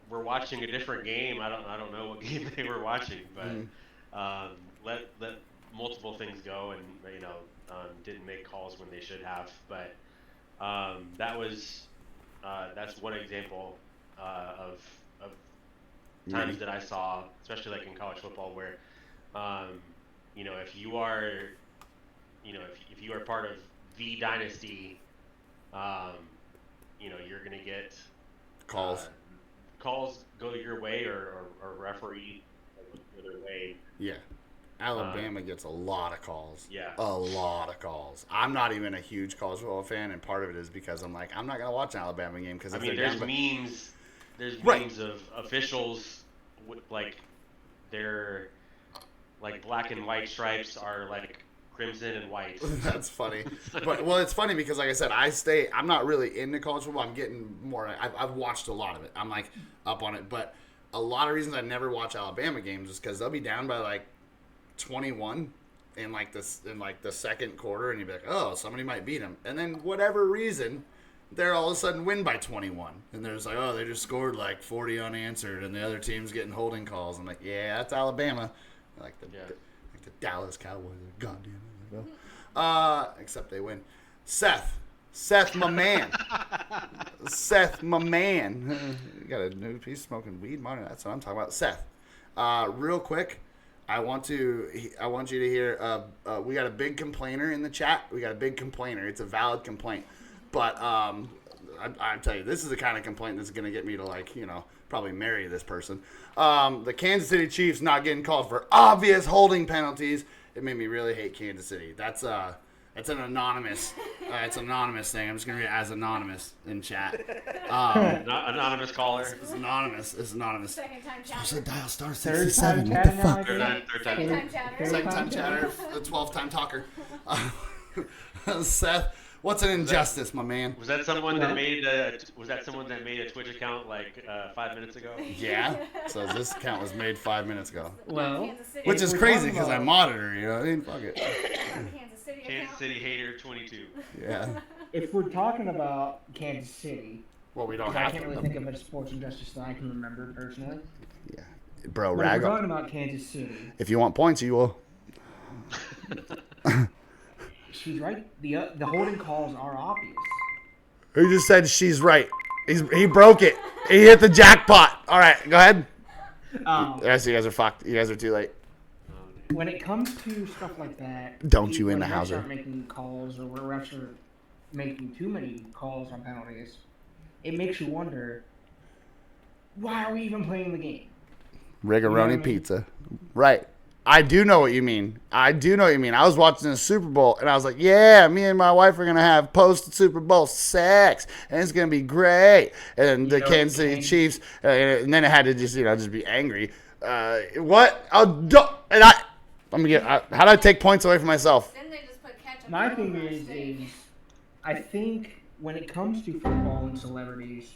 S5: were watching a different game. I don't know what game they were watching, but let multiple things go and didn't make calls when they should have. But that's one example of times that I saw, especially like in college football, where if you are if you are part of the dynasty, you're gonna get
S1: Calls.
S5: Calls go your way or referee go their way.
S1: Yeah. Alabama gets a lot of calls.
S5: Yeah.
S1: A lot of calls. I'm not even a huge college football fan, and part of it is because I'm like, I'm not going to watch an Alabama game because
S5: there's memes. There's
S1: Right.
S5: memes of officials like their like black and white stripes are like crimson and white.
S1: That's funny. But it's funny because like I said, I'm not really into college football. I'm getting more. I've watched a lot of it. I'm like up on it, but a lot of reasons I never watch Alabama games is because they'll be down by like 21 in like the second quarter, and you'd be like, oh, somebody might beat them, and then whatever reason, they're all of a sudden win by 21, and they're just like, oh, they just scored like 40 unanswered, and the other team's getting holding calls. I'm like, yeah, that's Alabama, like the Dallas Cowboys, goddamn NFL. Except they win. Seth, my man. Seth, my man. You got a new piece smoking weed, Martin. That's what I'm talking about. Seth, real quick, I want you to hear. We got a big complainer in the chat. We got a big complainer. It's a valid complaint, but I tell you, this is the kind of complaint that's gonna get me to probably marry this person. The Kansas City Chiefs not getting called for obvious holding penalties. It made me really hate Kansas City. That's an anonymous. It's an anonymous thing. I'm just gonna read it as anonymous in chat.
S5: Not anonymous caller.
S1: It's anonymous.
S2: Second time
S1: Supposed to
S2: chatter.
S1: dial star
S3: Third
S1: 67.
S3: time
S1: What the
S3: chatter
S1: fuck?
S3: now,
S5: Third time.
S2: Second time chatter.
S1: Second time chatter. The 12th time talker. Seth, what's an injustice, my man?
S5: Was that someone that made a Twitch account like 5 minutes ago?
S1: Yeah. So this account was made 5 minutes ago,
S3: Well,
S2: Kansas City.
S1: which is
S3: we're
S1: crazy
S3: talking
S1: because I
S3: about-
S1: monitor. You know what I mean? Fuck it.
S2: Kansas City
S5: Kansas
S2: account.
S5: City hater 22.
S1: Yeah.
S3: if we're talking about Kansas City,
S1: Well, we don't
S3: 'cause I
S1: have
S3: can't really
S1: to.
S3: think of a sports injustice that I can remember personally.
S1: Yeah. Bro,
S3: But if
S1: rag
S3: we're
S1: on.
S3: talking about Kansas City,
S1: If you want points, you will.
S3: she's right. The holding calls are obvious.
S1: Who just said she's right? He broke it. He hit the jackpot. All right, go ahead. I see you guys are fucked. You guys are too late.
S3: When it comes to stuff like that,
S1: Don't you in
S3: when
S1: the
S3: refs
S1: Hauser.
S3: aren't making calls, or where refs are making too many calls on penalties, it makes you wonder, why are we even playing the game?
S1: Rigaroni
S3: You know what I mean?
S1: pizza. Right. I do know what you mean. I was watching the Super Bowl, and I was like, yeah, me and my wife are going to have post-Super Bowl sex, and it's going to be great. And the
S3: You know,
S1: Kansas City
S3: and-
S1: Chiefs, and then it had to just be angry. What? I'm gonna get. How do I take points away from myself?
S2: Then they just put ketchup.
S3: My
S2: all
S3: thing
S2: over our
S3: is
S2: steak.
S3: I think when it comes to football and celebrities,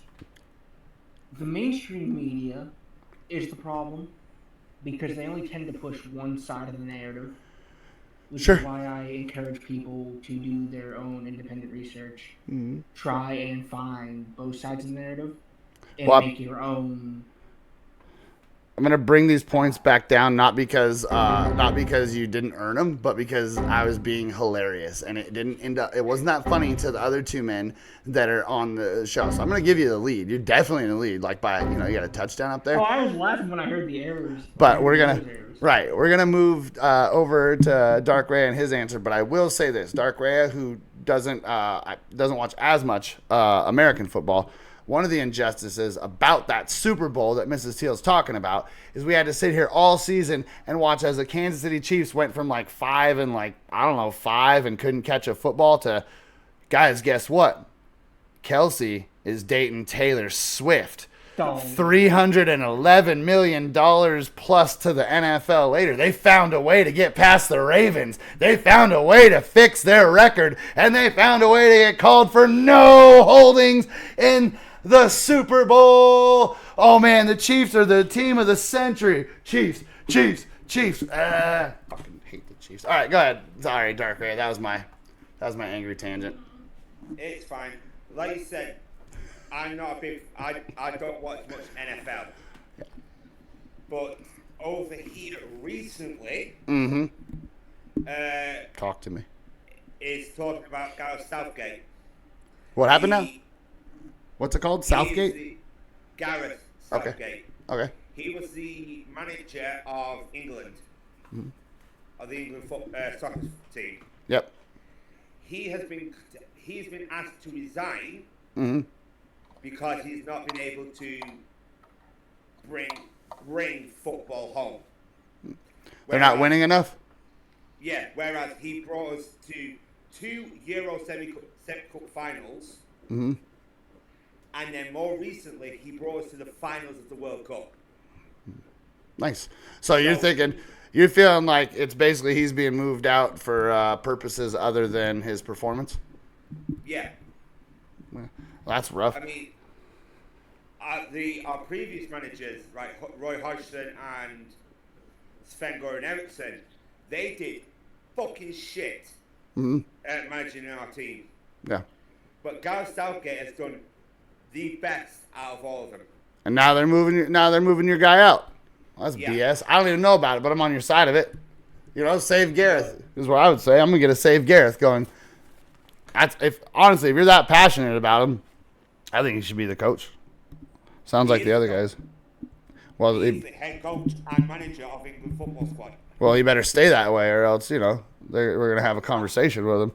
S3: the mainstream media is the problem because they only tend to push one side of the narrative. Which
S1: Sure.
S3: is why I encourage people to do their own independent research.
S1: Mm-hmm.
S3: Try and find both sides of the narrative and
S1: Well,
S3: make your own.
S1: I'm gonna bring these points back down, not because you didn't earn them, but because I was being hilarious, and it didn't end up. It wasn't that funny to the other two men that are on the show. So I'm gonna give you the lead. You're definitely in the lead, like by you got a touchdown up there.
S3: Oh, I was laughing when I heard the errors.
S1: But we're gonna move over to Dark Ray and his answer. But I will say this: Dark Ray, who doesn't watch as much American football. One of the injustices about that Super Bowl that Mrs. Teal's talking about is we had to sit here all season and watch as the Kansas City Chiefs went from like 5 and couldn't catch a football to, guys, guess what? Kelsey is dating Taylor Swift. $311 million plus to the NFL later. They found a way to get past the Ravens. They found a way to fix their record, and they found a way to get called for no holdings in the Super Bowl. Oh man, the Chiefs are the team of the century. Chiefs. Fucking hate the Chiefs. All right, go ahead. Sorry, Dark Ray. That was my angry tangent.
S4: It's fine. Like you said, I'm not a big. I don't watch much NFL.
S1: Yeah.
S4: But over here recently,
S1: Talk to me.
S4: is talking about Gareth Southgate.
S1: What happened now? What's it called? Southgate?
S4: Gareth
S1: Okay.
S4: Southgate.
S1: Okay.
S4: He was the manager of England, of the England soccer team.
S1: Yep.
S4: He's been asked to resign
S1: Mm-hmm.
S4: because he's not been able to bring football home.
S1: They're not winning enough?
S4: Yeah, whereas he brought us to 2 Euro semi-cup finals, and then more recently he brought us to the finals of the World Cup.
S1: Nice. So you're feeling like it's basically he's being moved out for purposes other than his performance?
S4: Yeah.
S1: Well, that's rough.
S4: I mean, our previous managers, right, Roy Hodgson and Sven-Goran Eriksson, they did fucking shit at managing our team.
S1: Yeah.
S4: But Gareth Southgate has done the best out of all of them.
S1: And now they're moving your guy out. Well, that's
S4: Yeah.
S1: BS. I don't even know about it, but I'm on your side of it. Save Gareth is what I would say. I'm gonna get a save Gareth going. If you're that passionate about him, I think he should be the coach. Sounds like the other guys. Well,
S4: He's the head coach and manager of England football squad.
S1: Well, he better stay that way, or else we're gonna have a conversation with him.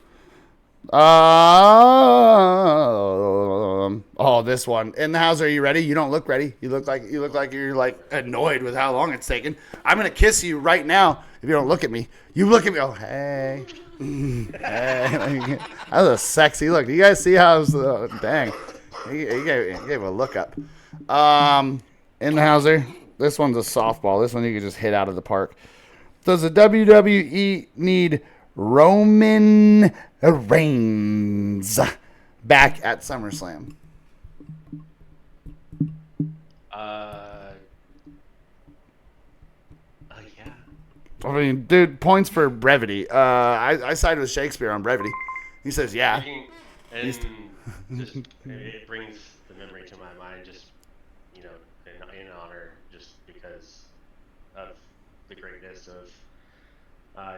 S1: This one in the house. Are you ready? You don't look ready. You look like you're like annoyed with how long it's taken. I'm gonna kiss you right now if you don't look at me. You look at me. Oh, hey. Hey. That was a sexy look. Do you guys see how? Dang. He gave a look up. In the Hauser, this one's a softball. This one you can just hit out of the park. Does the WWE need Roman Reigns back at SummerSlam?
S5: Yeah.
S1: I mean, dude, points for brevity. I sided with Shakespeare on brevity. He says, yeah.
S5: And just it brings the memory to my mind, just in honor, just because of the greatness of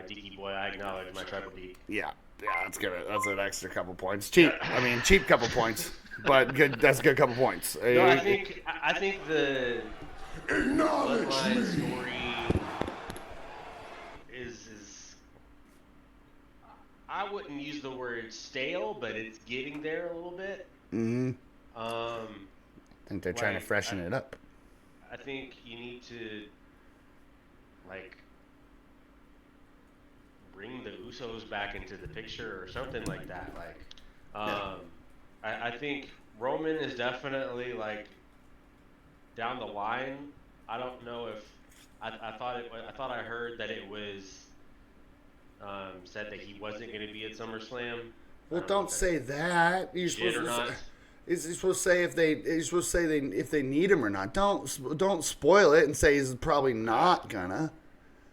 S5: Deaky Boy. I acknowledge my tribal deep.
S1: Yeah, that's good. That's an extra couple points. Cheap couple points, but good. That's a good couple points.
S5: No, I think the bloodline story is I wouldn't use the word stale, but it's getting there a little bit.
S1: Mm-hmm. I think they're trying to freshen it up.
S5: I think you need to bring the Usos back into the picture or something like that. I think Roman is definitely down the line. I don't know if I thought I heard that it was said that he wasn't going to be at SummerSlam.
S1: Well,
S5: I know
S1: don't
S5: if
S1: say that. You're
S5: that's legit
S1: supposed
S5: or
S1: to
S5: not.
S1: say. Is he supposed to say if they? You're supposed to say they if they need him or not. Don't spoil it and say he's probably not gonna.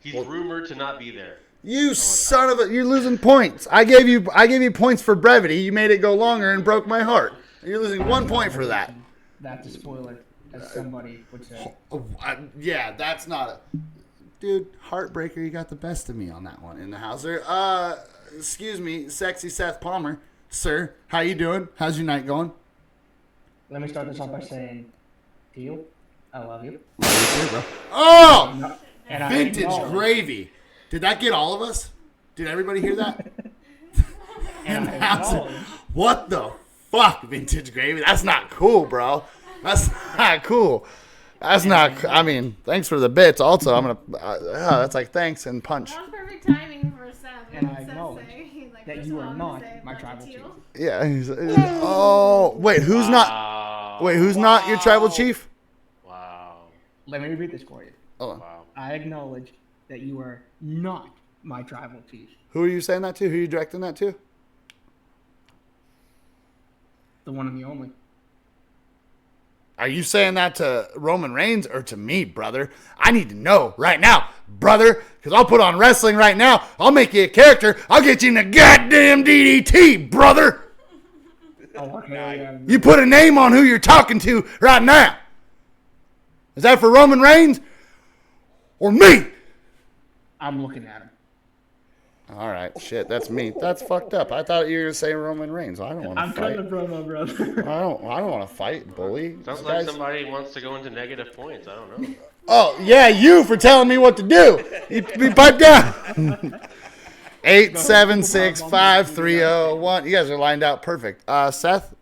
S5: He's rumored to not be there.
S1: You son of a! You're losing points. I gave you points for brevity. You made it go longer and broke my heart. You're losing 1 point for that.
S3: That's a spoiler, as somebody would say.
S1: Yeah, that's not a dude. Heartbreaker. You got the best of me on that one in the Hauser. Excuse me, sexy Seth Palmer, sir. How you doing? How's your night going?
S3: Let me start this off by saying, Teal, I love you.
S1: Love you too, bro. Oh,
S3: And I
S1: vintage
S3: acknowledge-
S1: gravy. Did that get all of us? Did everybody hear that?
S3: And I
S1: Hauser.
S3: acknowledge
S1: What the fuck, vintage gravy? That's not cool, bro. That's not cool. That's not. I mean, thanks for the bits. Also, I'm gonna. That's like thanks and punch.
S2: That was perfect timing for Seth.
S3: And
S2: When
S3: I
S2: Seth
S3: acknowledge
S2: say, he's like,
S3: that
S2: first
S3: you
S2: of all,
S3: are
S2: I'm
S3: not
S2: gonna say
S3: my
S2: bunch of
S3: tribal chief.
S2: teal.
S1: Yeah. Oh, wait. Who's not?
S5: Wow.
S1: Wait, who's not your tribal chief?
S5: Wow.
S3: Let me repeat this for you.
S1: Hold on.
S5: Wow.
S3: I acknowledge that you are not my tribal chief.
S1: Who are you saying that to? Who are you directing that to?
S3: The one and the only.
S1: Are you saying that to Roman Reigns or to me, brother? I need to know right now, brother, because I'll put on wrestling right now. I'll make you a character. I'll get you in the goddamn DDT, brother.
S3: Oh, okay.
S1: You put a name on who you're talking to right now. Is that for Roman Reigns or me?
S3: I'm looking at him.
S1: All right, shit, that's me. That's fucked up. I thought you were gonna say Roman Reigns. I don't want
S3: I'm
S1: to fight.
S3: cutting the promo, brother.
S1: I don't want to fight, bully.
S5: Sounds
S1: This
S5: like
S1: guy's-
S5: somebody wants to go into negative points. I don't know.
S1: Oh yeah, you for telling me what to do. You pipe down. 8765301. You guys are lined out perfect. Seth,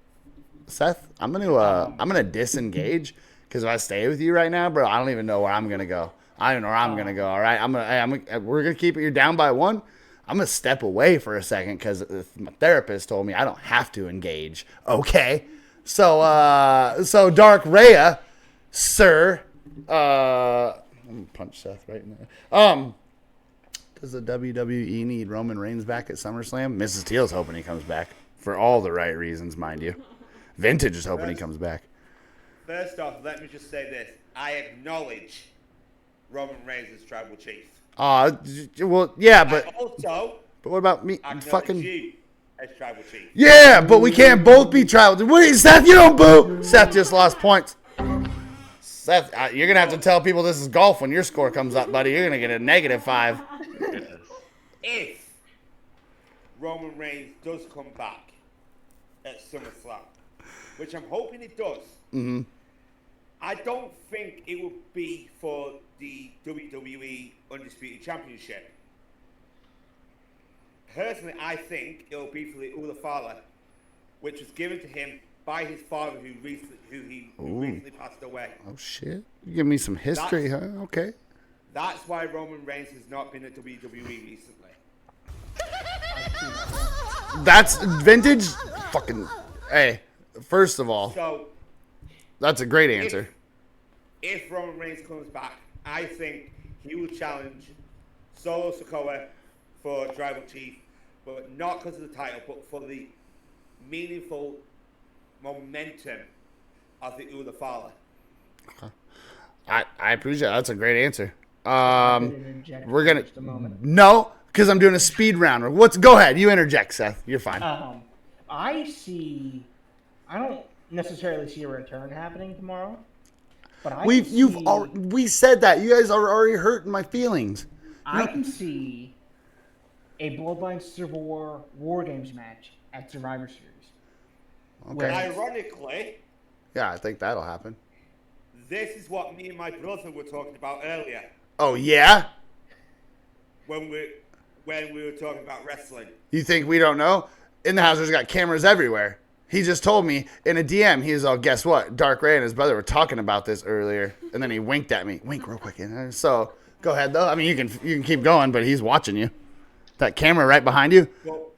S1: I'm gonna disengage because if I stay with you right now, bro, I don't even know where I'm gonna go. I don't know where I'm gonna go. All right, we're gonna keep it. You're down by 1. I'm gonna step away for a second because my therapist told me I don't have to engage. Okay, so Dark Rhea, sir. I'm gonna punch Seth right in there. Does the WWE need Roman Reigns back at SummerSlam? Mrs. Teal's hoping he comes back for all the right reasons, mind you. Vintage is hoping he comes back.
S4: First off, let me just say this. I acknowledge Roman Reigns as tribal chief.
S1: Well, yeah, but
S4: I also
S1: what about me?
S4: acknowledge
S1: Fucking
S4: you as tribal chief.
S1: yeah, but we can't both be tribal. Wait, Seth, you don't boo. Seth just lost points. Seth, you're gonna have to tell people this is golf when your score comes up, buddy. You're gonna get a -5.
S5: Goodness.
S4: If Roman Reigns does come back at SummerSlam, which I'm hoping it does, I don't think it will be for the WWE Undisputed Championship. Personally, I think it will be for the Ulafala, which was given to him by his father, who recently passed away.
S1: Oh shit! You give me some history, huh? Okay.
S4: That's why Roman Reigns has not been at WWE recently.
S1: That's vintage. Fucking. Hey, first of all,
S4: So,
S1: that's a great answer.
S4: if Roman Reigns comes back, I think he will challenge Solo Sikoa for Tribal Chief, but not because of the title, but for the meaningful momentum of the Ulafala.
S1: I appreciate that. That's a great answer.
S3: Interject
S1: We're
S3: for
S1: gonna
S3: just a moment.
S1: no, because I'm doing a speed round. Go ahead? You interject, Seth. You're fine.
S3: I don't necessarily see a return happening tomorrow, but I
S1: We said that. You guys are already hurting my feelings.
S3: I can see a Bloodline Civil War Games match at Survivor Series.
S1: Okay.
S4: Ironically,
S1: Yeah, I think that'll happen.
S4: this is what me and my brother were talking about earlier
S1: Oh yeah?
S4: when we were talking about wrestling.
S1: You think we don't know? In the house, there's got cameras everywhere. He just told me in a DM. He was all, guess what? Dark Ray and his brother were talking about this earlier, and then he winked at me. Wink real quick. So go ahead though. I mean, you can keep going, but he's watching you. That camera right behind you.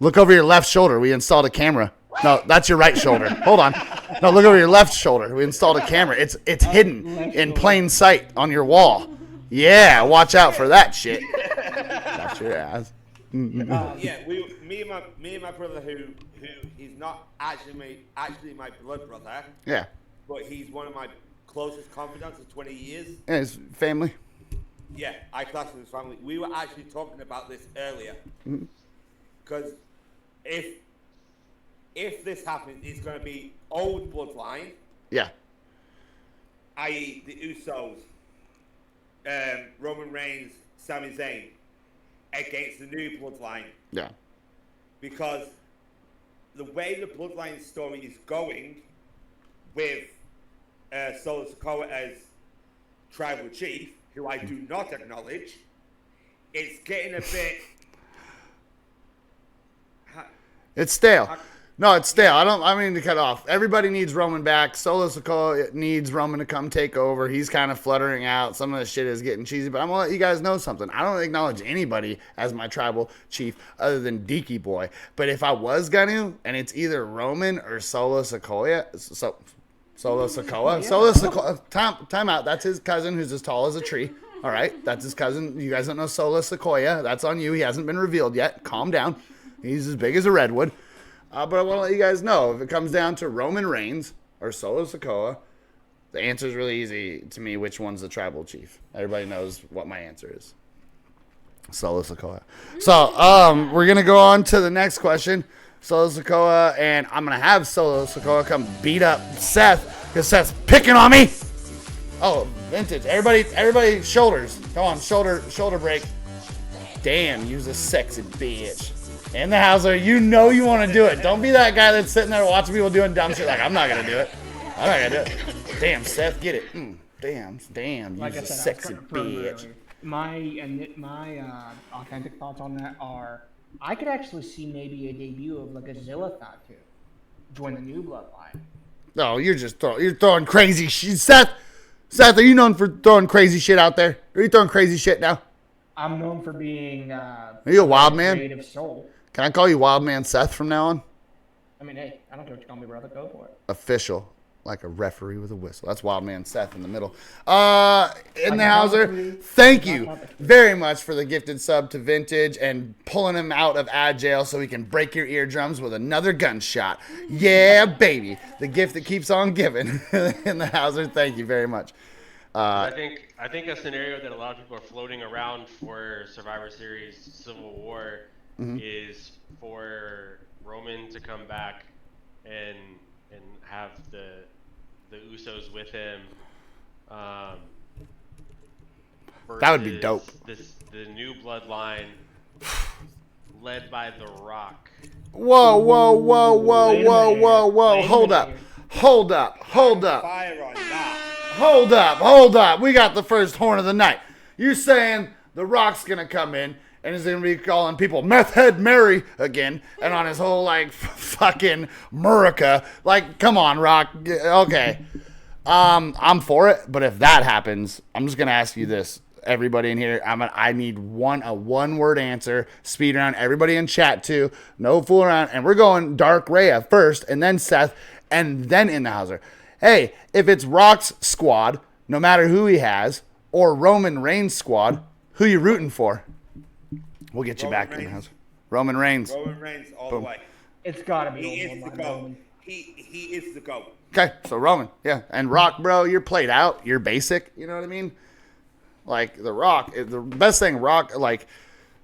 S1: Look over your left shoulder. We installed a camera. No, that's your right shoulder. Hold on. No, look over your left shoulder. We installed a camera. It's hidden in plain sight on your wall. Yeah, watch out for that shit. Got your ass.
S4: Yeah, me and my brother, who is not actually my blood brother,
S1: Yeah.
S4: but he's one of my closest confidants of 20 years.
S1: And his family.
S4: Yeah, I class him as family. We were actually talking about this earlier, because if this happens, it's going to be old bloodline,
S1: Yeah.
S4: i.e., the Usos, Roman Reigns, Sami Zayn, against the new bloodline,
S1: Yeah.
S4: because the way the bloodline story is going, with Solo Sikoa as tribal chief, who I do not acknowledge, it's getting a bit.
S1: It's stale. No, it's stale. I mean to cut off. Everybody needs Roman back. Solo Sikoa needs Roman to come take over. He's kind of fluttering out. Some of the shit is getting cheesy, but I'm going to let you guys know something. I don't acknowledge anybody as my tribal chief other than Deaky Boy. But if I was going to, and it's either Roman or Solo Sikoa, Solo Sikoa. Time out. That's his cousin who's as tall as a tree. All right? That's his cousin. You guys don't know Solo Sikoa. That's on you. He hasn't been revealed yet. Calm down. He's as big as a redwood. But I want to let you guys know, if it comes down to Roman Reigns or Solo Sikoa, the answer is really easy to me. Which one's the tribal chief? Everybody knows what my answer is. Solo Sikoa. So we're going to go on to the next question. Solo Sikoa, and I'm going to have Solo Sikoa come beat up Seth, because Seth's picking on me. Oh, vintage. Everybody shoulders. Come on, shoulder break. Damn, use a sexy bitch. In the Hauser, you know you want to do it. Don't be that guy that's sitting there watching people doing dumb shit like, I'm not going to do it. I'm not going to do it. Damn, Seth, get it. Damn,
S3: Like
S1: use
S3: I
S1: a
S3: said,
S1: sexy
S3: I was trying to prove
S1: bitch.
S3: earlier. My authentic thoughts on that are, I could actually see maybe a debut of like a Zilla tattoo join the new bloodline.
S1: No, you're throwing crazy shit. Seth, are you known for throwing crazy shit out there? Are you throwing crazy shit now?
S3: I'm known for being
S1: Are you a wild man?
S3: creative soul.
S1: Can I call you Wild Man Seth from now on?
S3: I mean, hey, I don't care what you call me, brother. Go for it.
S1: Official, like a referee with a whistle. That's Wild Man Seth in the middle. In the Hauser, thank you very much for the gifted sub to Vintage and pulling him out of ad jail so he can break your eardrums with another gunshot. Yeah, baby. The gift that keeps on giving. In the Hauser, thank you very much.
S5: I think a scenario that a lot of people are floating around for Survivor Series Civil War is for Roman to come back and have the Usos with him.
S1: That would be dope.
S5: The new bloodline led by The Rock.
S1: Whoa. Hold up.
S4: Fire on that.
S1: Hold up. We got the first horn of the night. You're saying The Rock's going to come in and he's going to be calling people Meth Head Mary again and on his whole, like, fucking Murica. Like, come on, Rock. Okay. I'm for it, but if that happens, I'm just going to ask you this. Everybody in here, I need a one-word answer. Speed around. Everybody in chat, too. No fool around. And we're going Dark Rhea first, and then Seth, and then In the Hauser. Hey, if it's Rock's squad, no matter who he has, or Roman Reigns' squad, who you rooting for? We'll get you back in the house. Roman Reigns.
S4: Roman Reigns all the way.
S3: It's got to be
S4: He
S3: old
S4: is the
S3: bloodline
S4: GOAT.
S3: Roman.
S4: He is the GOAT.
S1: Okay, so Roman, yeah. And Rock, bro, you're played out. You're basic. You know what I mean? Like, The Rock, the best thing Rock, like,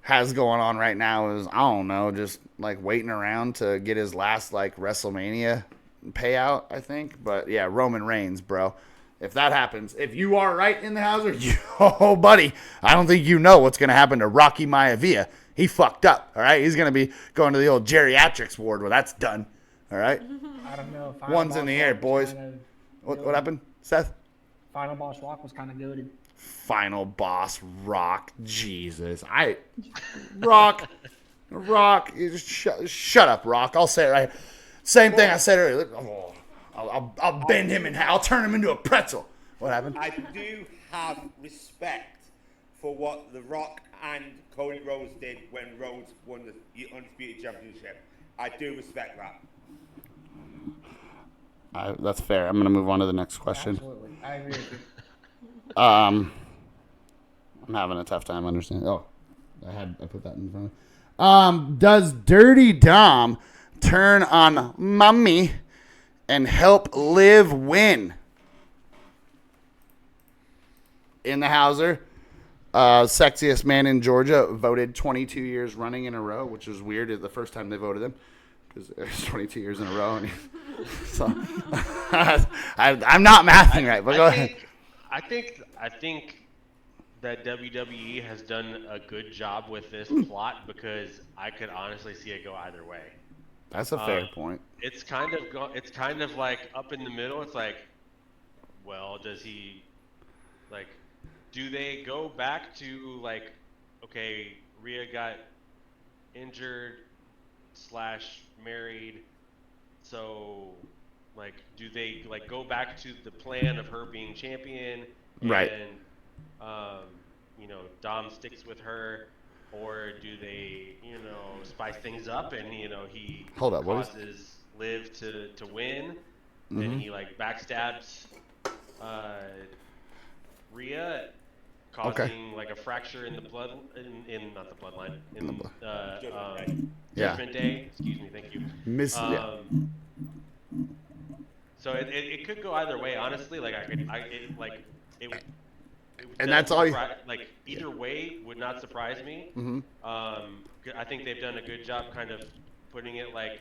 S1: has going on right now is, I don't know, just, like, waiting around to get his last, like, WrestleMania payout, I think. But, yeah, Roman Reigns, bro. If that happens, if you are right In the Hauser, oh, buddy, I don't think you know what's going to happen to Rocky Maivia. He fucked up, all right? He's going to be going to the old geriatrics ward where that's done, all right?
S3: I don't know.
S1: One's in the air, boys. What happened, Seth?
S3: Final Boss Rock was kind of goated.
S1: Final Boss Rock. Jesus. Rock. You just shut up, Rock. I'll say it right. Same thing I said earlier. Oh, I'll bend him in half. I'll turn him into a pretzel. What happened?
S4: I do have respect for what The Rock and Cody Rhodes did when Rhodes won the Undisputed Championship. I do respect that.
S1: That's fair. I'm going to move on to the next question.
S3: Absolutely. I agree with you.
S1: I'm having a tough time understanding. Oh, I put that in front of. Does Dirty Dom turn on Mummy and help Liv win? In the Hauser, sexiest man in Georgia, voted 22 years running in a row, which was weird. The first time they voted him, because it was 22 years in a row. And so I'm not mathing right, but go ahead.
S5: I think that WWE has done a good job with this plot because I could honestly see it go either way.
S1: That's a fair point.
S5: It's kind of like up in the middle. It's like, well, does he like? Do they go back to like, okay, Rhea got injured / married, so like, do they like go back to the plan of her being champion?
S1: Right.
S5: And Dom sticks with her, or do they spice things up and he
S1: Hold up, what
S5: causes Liv to win, and he like backstabs Rhea, causing like a fracture in the blood in not the bloodline in Judgment Day. Excuse me, thank you. So it could go either way, honestly. Like
S1: and that's all.
S5: Like either way would not surprise me.
S1: Mm-hmm.
S5: I think they've done a good job, kind of putting it like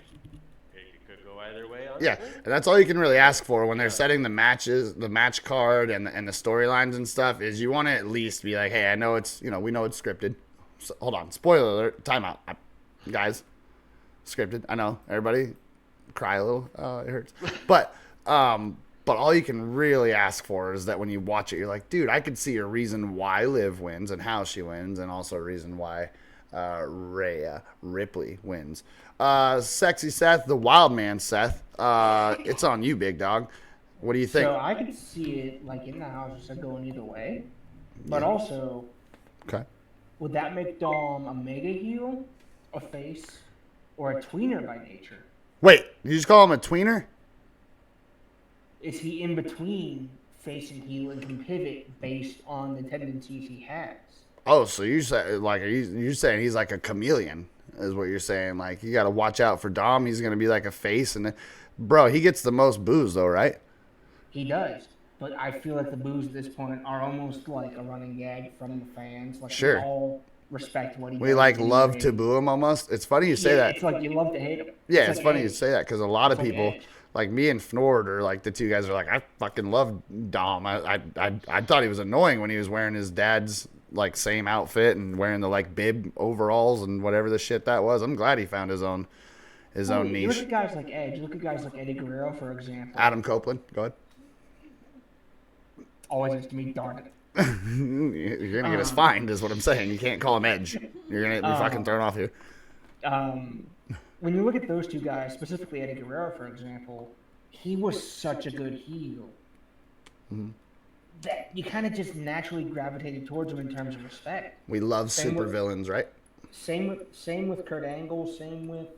S5: it could go either way. Honestly.
S1: Yeah, and that's all you can really ask for when they're setting the matches, the match card, and the storylines and stuff. Is you want to at least be like, hey, I know it's we know it's scripted. So, hold on, spoiler alert, timeout, guys. Scripted. I know everybody cry a little. It hurts, but all you can really ask for is that when you watch it, you're like, dude, I could see a reason why Liv wins and how she wins, and also a reason why Rhea Ripley wins. Sexy Seth, the wild man Seth, it's on you, big dog. What do you think?
S3: So I could see it like in the house just going either way, but also,
S1: okay,
S3: would that make Dom a mega heel, a face, or a tweener by nature?
S1: Wait, you just call him a tweener?
S3: Is he in between face and heel and can pivot based on the tendencies he has?
S1: Oh, so you say like you're saying he's like a chameleon, is what you're saying? Like you got to watch out for Dom. He's gonna be like a face, and bro, he gets the most boos though, right?
S3: He does, but I feel like the boos at this point are almost like a running gag from the fans. Like
S1: sure,
S3: we all respect what he does.
S1: We like love to boo him almost. It's funny you say that.
S3: It's like you love to hate him.
S1: Yeah, it's funny you say that because a lot of people. Like me and Fnord are like the two guys are like, I fucking love Dom. I thought he was annoying when he was wearing his dad's like same outfit and wearing the like bib overalls and whatever the shit that was. I'm glad he found his own niche.
S3: Look at guys like Edge. Look at guys like Eddie Guerrero, for example.
S1: Adam Copeland. Go ahead.
S3: Always has to be dark.
S1: You're gonna get us fined, is what I'm saying. You can't call him Edge. You're gonna be fucking thrown off here.
S3: When you look at those two guys, specifically Eddie Guerrero, for example, he was such a good heel that you kind of just naturally gravitated towards him in terms of respect.
S1: We love supervillains, right?
S3: Same with Kurt Angle. Same with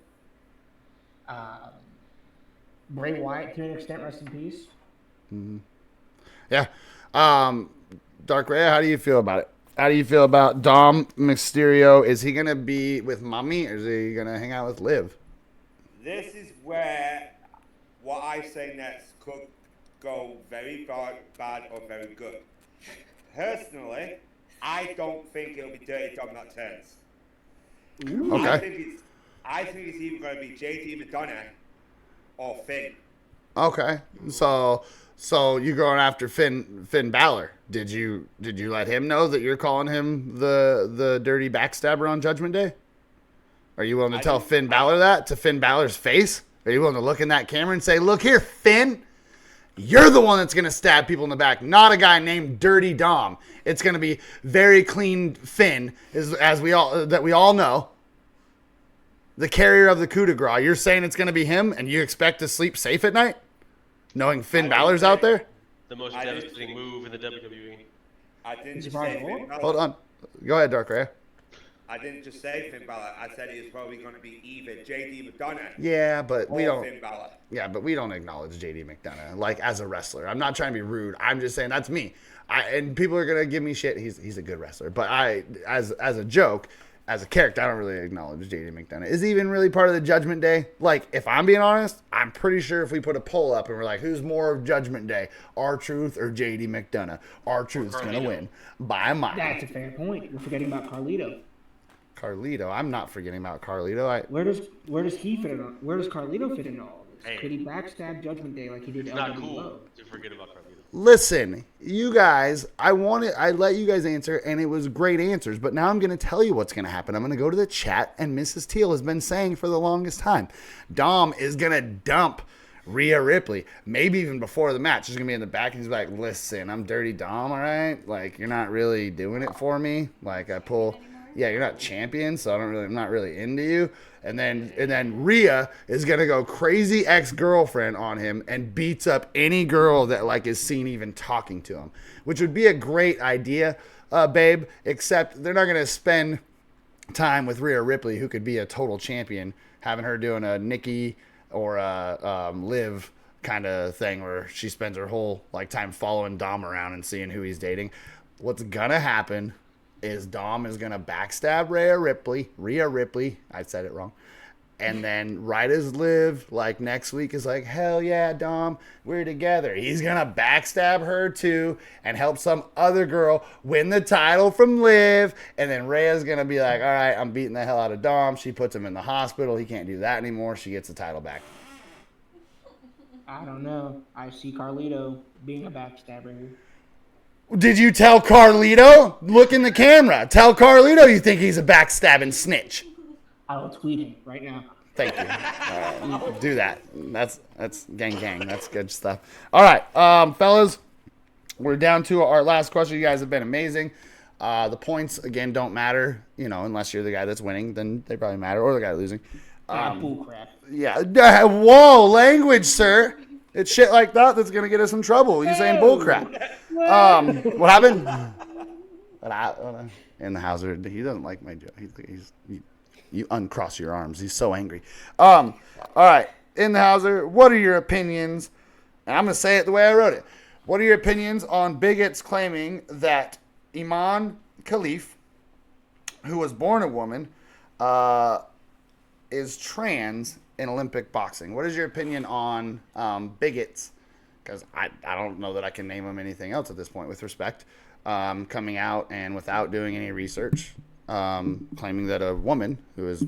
S3: Bray Wyatt to an extent. Rest in peace.
S1: Mm-hmm. Yeah. Dark Ray, how do you feel about it? How do you feel about Dom Mysterio? Is he going to be with Mommy or is he going to hang out with Liv?
S4: This is where what I say next could go very bad or very good. Personally, I don't think it'll be Dirty Dom that turns.
S1: Okay.
S4: I think it's either going to be JD Madonna or Finn.
S1: Okay. So you're going after Finn Balor. Did you let him know that you're calling him the dirty backstabber on Judgment Day? Are you willing to tell Finn Balor that to Finn Balor's face? Are you willing to look in that camera and say, "Look here, Finn, you're the one that's going to stab people in the back, not a guy named Dirty Dom. It's going to be very clean Finn, as we all know, the carrier of the coup de grace. You're saying it's going to be him, and you expect to sleep safe at night, knowing Finn Balor's out there?
S5: The most devastating move in the WWE.
S4: I didn't say Finn Balor.
S1: Hold on. Go ahead, Dark Ray.
S4: I didn't just say Finn Balor. I said it was probably going to be either JD McDonough
S1: Yeah, but we
S4: or
S1: don't.
S4: Finn Balor.
S1: Yeah, but we don't acknowledge JD McDonough like as a wrestler. I'm not trying to be rude. I'm just saying that's me. And people are gonna give me shit. He's a good wrestler, but as a joke, as a character, I don't really acknowledge JD McDonough. Is he even really part of the Judgment Day? Like, if I'm being honest, I'm pretty sure if we put a poll up and we're like, who's more of Judgment Day, R-Truth or JD McDonough? R-Truth's gonna win by a mile.
S3: That's a fair point. You're forgetting about Carlito.
S1: Carlito, I'm not forgetting about Carlito.
S3: Where does he fit in? Where does Carlito fit into all this?
S5: Hey.
S3: Could he backstab Judgment Day like he did
S5: It's not
S3: LWO?
S5: cool to forget about Carlito.
S1: Listen, you guys, I let you guys answer, and it was great answers, but now I'm going to tell you what's going to happen. I'm going to go to the chat, and Mrs. Teal has been saying for the longest time, Dom is going to dump Rhea Ripley, maybe even before the match. She's going to be in the back, and he's like, listen, I'm Dirty Dom, all right? Like, you're not really doing it for me. Like, you're not champion, so I'm not really into you. And then Rhea is gonna go crazy ex-girlfriend on him and beats up any girl that like is seen even talking to him, which would be a great idea, babe. Except they're not gonna spend time with Rhea Ripley, who could be a total champion, having her doing a Nikki or a Liv kind of thing where she spends her whole like time following Dom around and seeing who he's dating. What's gonna happen is Dom is going to backstab Rhea Ripley, I said it wrong, and then right as Liv, like next week, is like, hell yeah, Dom, we're together. He's going to backstab her too and help some other girl win the title from Liv, and then Rhea's going to be like, all right, I'm beating the hell out of Dom. She puts him in the hospital. He can't do that anymore. She gets the title back.
S3: I don't know. I see Carlito being a backstabber here.
S1: Did you tell Carlito? Look in the camera. Tell Carlito you think he's a backstabbing snitch.
S3: I will tweet him right now.
S1: Thank you. Do that. That's gang. That's good stuff. All right, fellas, we're down to our last question. You guys have been amazing. The points, again, don't matter, unless you're the guy that's winning. Then they probably matter, or the guy losing.
S3: Bull crap.
S1: Yeah. Whoa, language, sir. It's shit like that that's going to get us in trouble. You saying bullcrap. What happened? In the Hauser, he doesn't like my joke. You uncross your arms. He's so angry. All right. In the Hauser, what are your opinions? And I'm going to say it the way I wrote it. What are your opinions on bigots claiming that Iman Khalif, who was born a woman, is trans in Olympic boxing? What is your opinion on bigots? Because I don't know that I can name them anything else at this point with respect. Coming out and without doing any research, claiming that a woman who is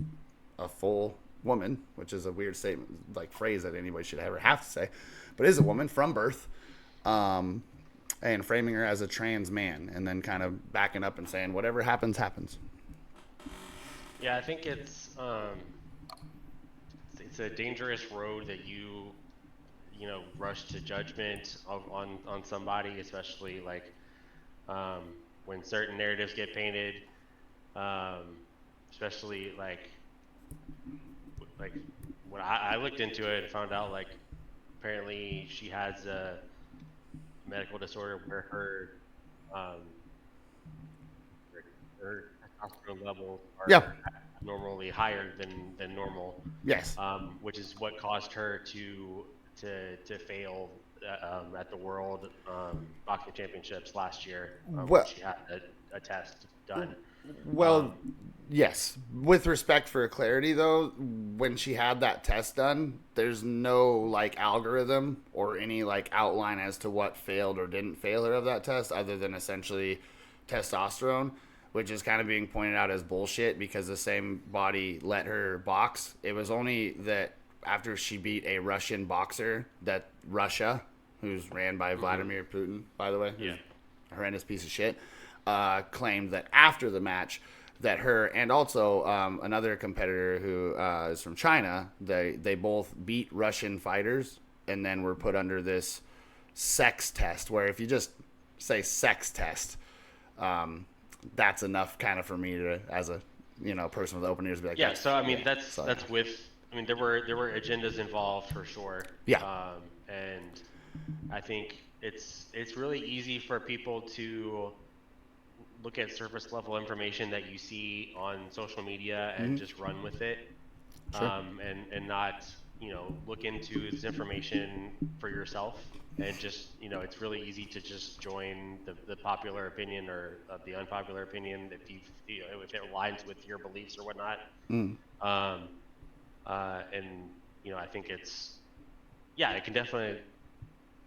S1: a full woman, which is a weird statement, like phrase that anybody should ever have to say, but is a woman from birth, and framing her as a trans man, and then kind of backing up and saying whatever happens, happens.
S5: Yeah, I think it's a dangerous road that you rush to judgment on somebody, especially like when certain narratives get painted, especially like when I looked into it and found out like apparently she has a medical disorder where her testosterone levels are normally higher than normal.
S1: Yes.
S5: Which is what caused her to fail at the World Boxing Championships last year. When she had a test done.
S1: Well, yes. With respect for clarity, though, when she had that test done, there's no like algorithm or any like outline as to what failed or didn't fail her of that test, other than essentially testosterone, which is kind of being pointed out as bullshit because the same body let her box. It was only that after she beat a Russian boxer, that Russia, who's ran by Vladimir Putin, by the way, who's a horrendous piece of shit, claimed that after the match that her and also another competitor who is from China, they both beat Russian fighters and then were put under this sex test, where if you just say sex test, that's enough kind of for me to, as a person with open ears, be like,
S5: yeah. So I mean, that's with. I mean, there were agendas involved for sure.
S1: Yeah.
S5: And I think it's really easy for people to look at surface level information that you see on social media and just run with it,
S1: Sure.
S5: and not, look into this information for yourself. And just, it's really easy to just join the popular opinion or the unpopular opinion if it aligns with your beliefs or whatnot. Um, and I think it can definitely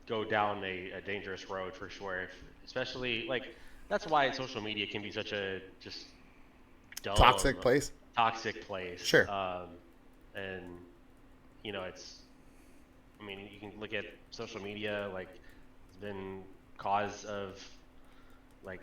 S5: go down a dangerous road for sure. Especially like that's why social media can be such a just dumb
S1: Toxic place.
S5: toxic place.
S1: Sure.
S5: And you can look at social media, like it's been cause of like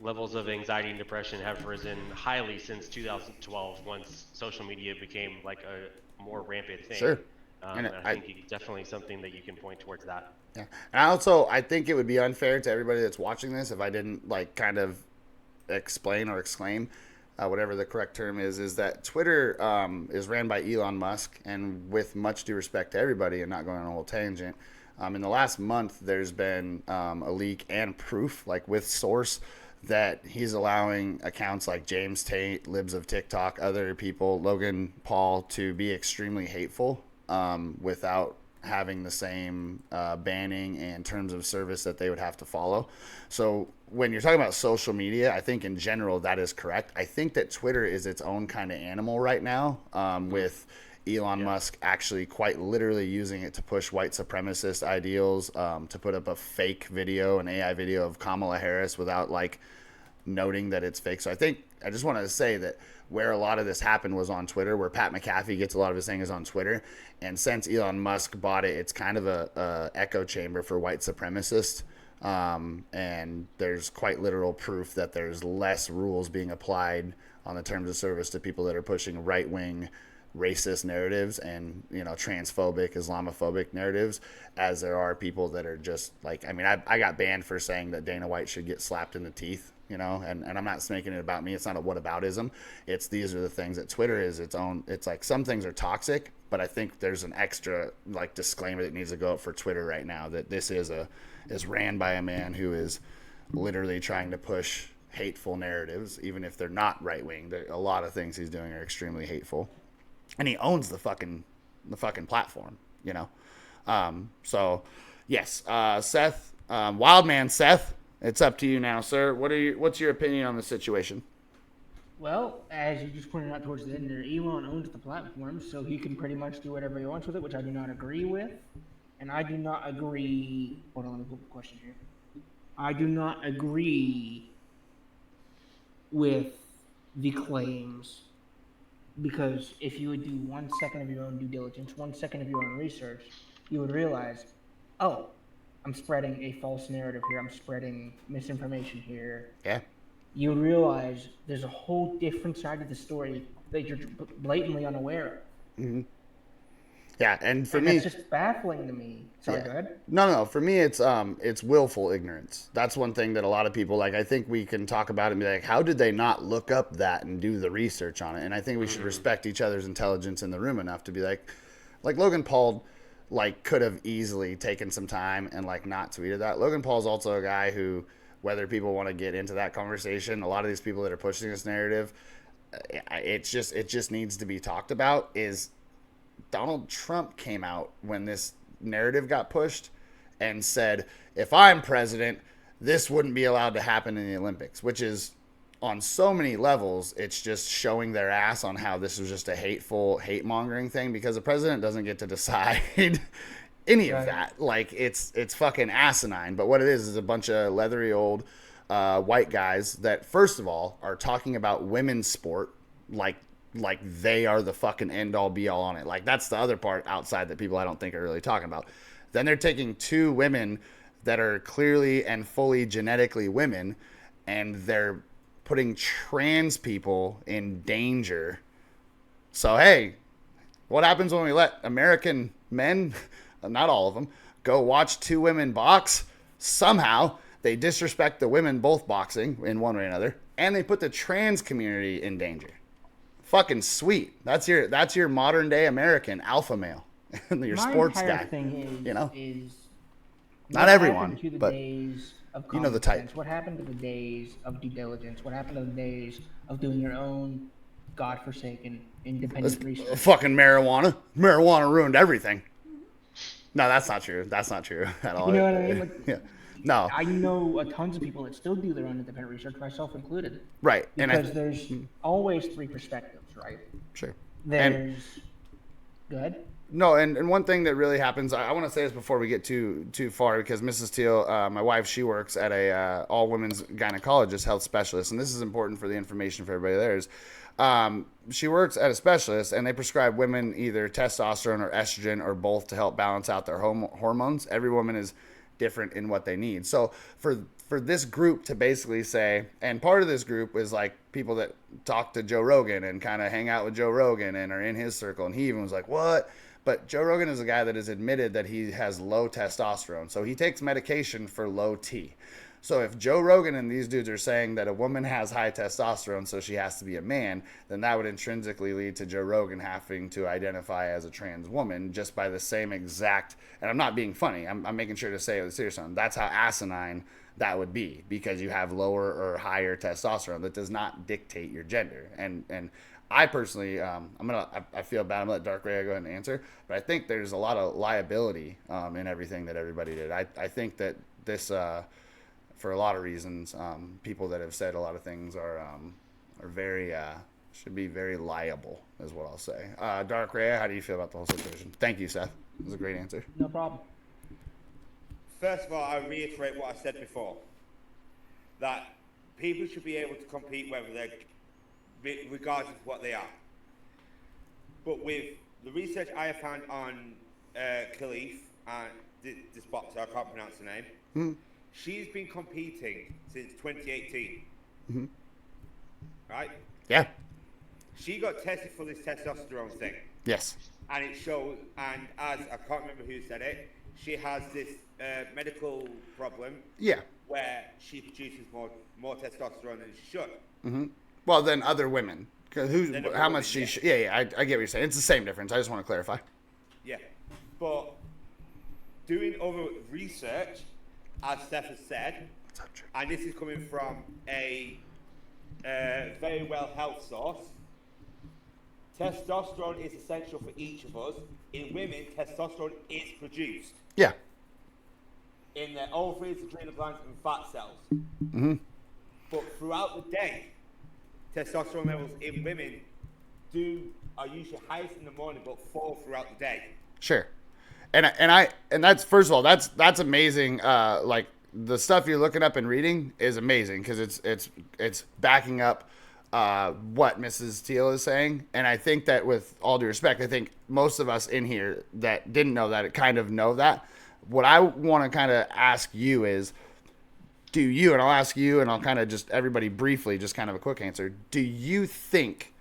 S5: levels of anxiety and depression have risen highly since 2012 once social media became like a more rampant thing.
S1: Sure.
S5: And I think it's definitely something that you can point towards that.
S1: Yeah. And I think it would be unfair to everybody that's watching this if I didn't like kind of explain or exclaim whatever the correct term is that Twitter is ran by Elon Musk, and with much due respect to everybody and not going on a whole tangent, in the last month there's been a leak and proof, like with source, that he's allowing accounts like James Tate, Libs of TikTok, other people, Logan Paul, to be extremely hateful without having the same banning and terms of service that they would have to follow. So when you're talking about social media, I think in general that is correct. I think that Twitter is its own kind of animal right now, with Elon Musk actually quite literally using it to push white supremacist ideals, to put up a fake video, an AI video of Kamala Harris without like noting that it's fake. So I just wanted to say that where a lot of this happened was on Twitter, where Pat McAfee gets a lot of his things on Twitter. And since Elon Musk bought it, it's kind of a echo chamber for white supremacists. And there's quite literal proof that there's less rules being applied on the terms of service to people that are pushing right-wing racist narratives and, transphobic, Islamophobic narratives, as there are people that are just like, I got banned for saying that Dana White should get slapped in the teeth, and I'm not making it about me. It's not a whataboutism. It's these are the things that Twitter is its own. It's like some things are toxic, but I think there's an extra like disclaimer that needs to go up for Twitter right now that this is ran by a man who is literally trying to push hateful narratives, even if they're not right wing. A lot of things he's doing are extremely hateful, and he owns the fucking platform, So yes, Seth, Wildman Seth. It's up to you now, sir. What's your opinion on the situation?
S3: Well, as you just pointed out towards the end there, Elon owns the platform, so he can pretty much do whatever he wants with it, which I do not agree with. And I do not agree... Hold on, let me put the question here. I do not agree with the claims, because if you would do 1 second of your own due diligence, 1 second of your own research, you would realize, oh, I'm spreading a false narrative here. I'm spreading misinformation here.
S1: Yeah.
S3: You realize there's a whole different side of the story that you're blatantly unaware of.
S1: Mm-hmm. Yeah, and for
S3: and
S1: me,
S3: that's just baffling to me. Sorry,
S1: yeah.
S3: Go ahead.
S1: No. For me, it's willful ignorance. That's one thing that a lot of people like. I think we can talk about it and be like, how did they not look up that and do the research on it? And I think we should respect each other's intelligence in the room enough to be like Logan Paul. Like could have easily taken some time and like not tweeted that. Logan Paul's also a guy who, whether people want to get into that conversation, a lot of these people that are pushing this narrative, it just needs to be talked about. Is Donald Trump came out when this narrative got pushed and said, if I'm president, this wouldn't be allowed to happen in the Olympics, which is on so many levels, it's just showing their ass on how this was just a hateful, hate-mongering thing, because the president doesn't get to decide any of that. Like, it's fucking asinine. But what it is a bunch of leathery old white guys that, first of all, are talking about women's sport like they are the fucking end-all, be-all on it. Like, that's the other part outside that people I don't think are really talking about. Then they're taking two women that are clearly and fully genetically women, and they're putting trans people in danger. So, hey, what happens when we let American men, not all of them, go watch two women box? Somehow they disrespect the women both boxing in one way or another, and they put the trans community in danger. Fucking sweet. That's your modern day American alpha male. Your
S3: My
S1: sports
S3: entire
S1: guy.
S3: thing is,
S1: You know?
S3: is
S1: Not
S3: what
S1: everyone,
S3: happened to the
S1: but
S3: days of
S1: You know
S3: common
S1: the type.
S3: sense? What happened to the days of due diligence? What happened to the days of doing your own godforsaken independent research?
S1: Fucking marijuana. Marijuana ruined everything. No, that's not true. That's not true at all.
S3: You know what I mean? Like,
S1: Yeah. No.
S3: I know tons of people that still do their own independent research, myself included.
S1: Right.
S3: Because there's always three perspectives, right?
S1: Sure.
S3: There's good.
S1: No, and one thing that really happens, I want to say this before we get too far, because Mrs. Teal, my wife, she works at a all women's gynecologist health specialist, and this is important for the information for everybody there is. She works at a specialist, and they prescribe women either testosterone or estrogen or both to help balance out their hormones. Every woman is different in what they need. So for this group to basically say, and part of this group is like people that talk to Joe Rogan and kind of hang out with Joe Rogan and are in his circle, and he even was like, what? But Joe Rogan is a guy that has admitted that he has low testosterone. So he takes medication for low T. So if Joe Rogan and these dudes are saying that a woman has high testosterone, so she has to be a man, then that would intrinsically lead to Joe Rogan having to identify as a trans woman just by the same exact, and I'm not being funny, I'm making sure to say it with a serious tone. That's how asinine that would be, because you have lower or higher testosterone. That does not dictate your gender. And I personally, I feel bad. I'm gonna let Dark Ray go ahead and answer, but I think there's a lot of liability in everything that everybody did. I think that this, for a lot of reasons, people that have said a lot of things are very should be very liable, is what I'll say. Dark Ray, how do you feel about the whole situation? Thank you, Seth. It was a great answer.
S3: No problem.
S4: First of all, I reiterate what I said before, that people should be able to compete whether they're, regardless of what they are. But with the research I have found on Khalif and this boxer, I can't pronounce the name, she's been competing since 2018.
S1: Mm-hmm.
S4: Right?
S1: Yeah.
S4: She got tested for this testosterone thing.
S1: Yes.
S4: And it shows, and as I can't remember who said it, she has this medical problem.
S1: Yeah.
S4: Where she produces more testosterone than she should.
S1: Mm-hmm. Well, then other women. How much she? Yeah, I get what you're saying. It's the same difference. I just want to clarify.
S4: Yeah, but doing other research, as Steph has said, and this is coming from a very well health source. Testosterone is essential for each of us. In women, testosterone is produced.
S1: Yeah.
S4: In their ovaries, adrenal glands, and fat cells.
S1: Mm-hmm.
S4: But throughout the day, testosterone levels in women are usually highest in the morning, but fall throughout the day.
S1: Sure, and that's, first of all, that's amazing. Like the stuff you're looking up and reading is amazing, because it's backing up what Mrs. Teal is saying. And I think that, with all due respect, I think most of us in here that didn't know that, kind of know that. What I want to kind of ask you is, do you, and I'll ask you, and I'll kind of just everybody briefly, just kind of a quick answer. Do you think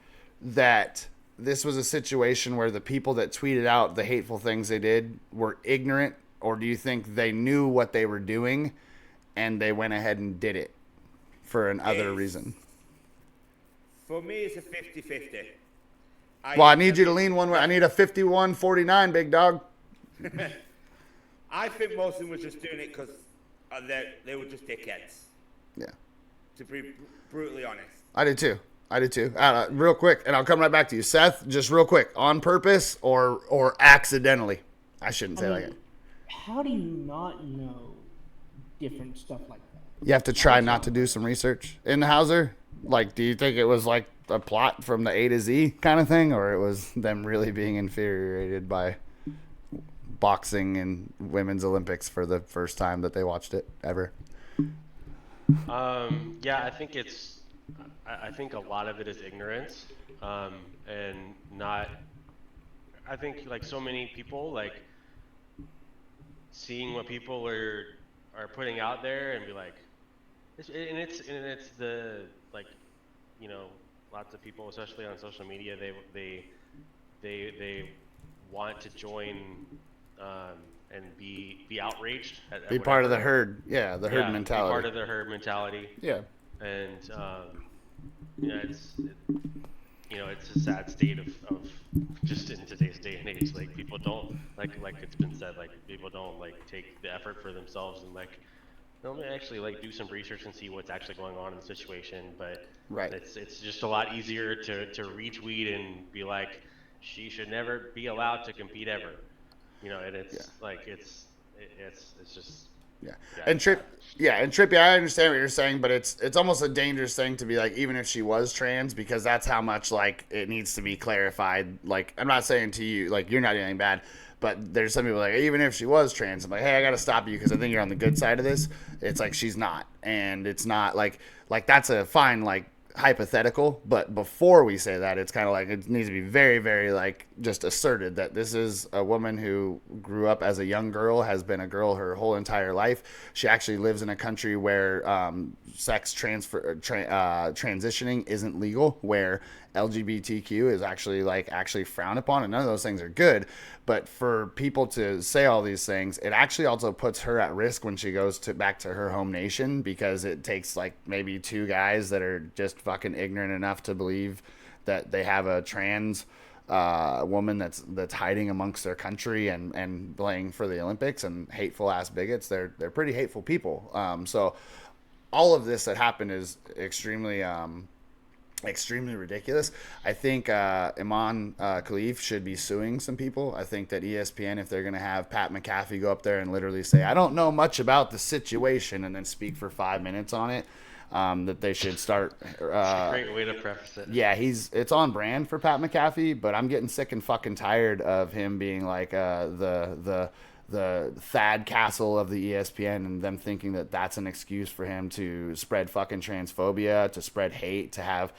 S1: that this was a situation where the people that tweeted out the hateful things they did were ignorant, or do you think they knew what they were doing and they went ahead and did it for another reason?
S4: For me, it's a 50-50.
S1: Well, I need you to lean one way. I need a 51-49, big dog.
S4: I think most of them were just doing it because they were just dickheads.
S1: Yeah.
S4: To be brutally honest.
S1: I did too. Real quick, and I'll come right back to you. Seth, just real quick, on purpose or accidentally? I shouldn't say like it.
S3: How do you not know different stuff like that?
S1: You have to try not to do some research in the Hauser. Like, do you think it was like a plot from the A to Z kind of thing, or it was them really being infuriated by boxing and women's Olympics for the first time that they watched it ever?
S5: Yeah, I think a lot of it is ignorance, and not. I think like so many people, like seeing what people are putting out there and be like, it's the, like, you know, lots of people, especially on social media, they want to join and be outraged.
S1: Be part of the herd. Yeah, the herd mentality.
S5: Be part of the herd mentality.
S1: Yeah.
S5: And it's a sad state of just in today's day and age. Like, people don't like it's been said, like people don't like take the effort for themselves and like let me actually like do some research and see what's actually going on in the situation. But
S1: Right.
S5: it's just a lot easier to retweet and be like, she should never be allowed to compete ever. And
S1: Yeah.
S5: it's like it's just
S1: Yeah.
S5: yeah,
S1: And
S5: it's bad.
S1: Trippy, I understand what you're saying, but it's almost a dangerous thing to be like, even if she was trans, because that's how much like it needs to be clarified. Like, I'm not saying to you like you're not doing anything bad, but there's some people like, even if she was trans, I'm like, hey, I gotta stop you because I think you're on the good side of this. It's like she's not, and it's not like that's a fine like hypothetical, but before we say that, it's kind of like it needs to be very, very like just asserted that this is a woman who grew up as a young girl, has been a girl her whole entire life. She actually lives in a country where sex transitioning isn't legal, where LGBTQ is actually frowned upon, and none of those things are good. But for people to say all these things, it actually also puts her at risk when she goes back to her home nation, because it takes like maybe two guys that are just fucking ignorant enough to believe that they have a trans woman that's hiding amongst their country and playing for the Olympics, and hateful ass bigots. They're pretty hateful people. So all of this that happened is extremely ridiculous. I think Iman Khalif should be suing some people. I think that ESPN, if they're going to have Pat McAfee go up there and literally say, I don't know much about the situation, and then speak for 5 minutes on it, that they should start.
S5: It's a great way to preface it.
S1: Yeah, it's on brand for Pat McAfee, but I'm getting sick and fucking tired of him being like the Thad Castle of the ESPN, and them thinking that that's an excuse for him to spread fucking transphobia, to spread hate, to have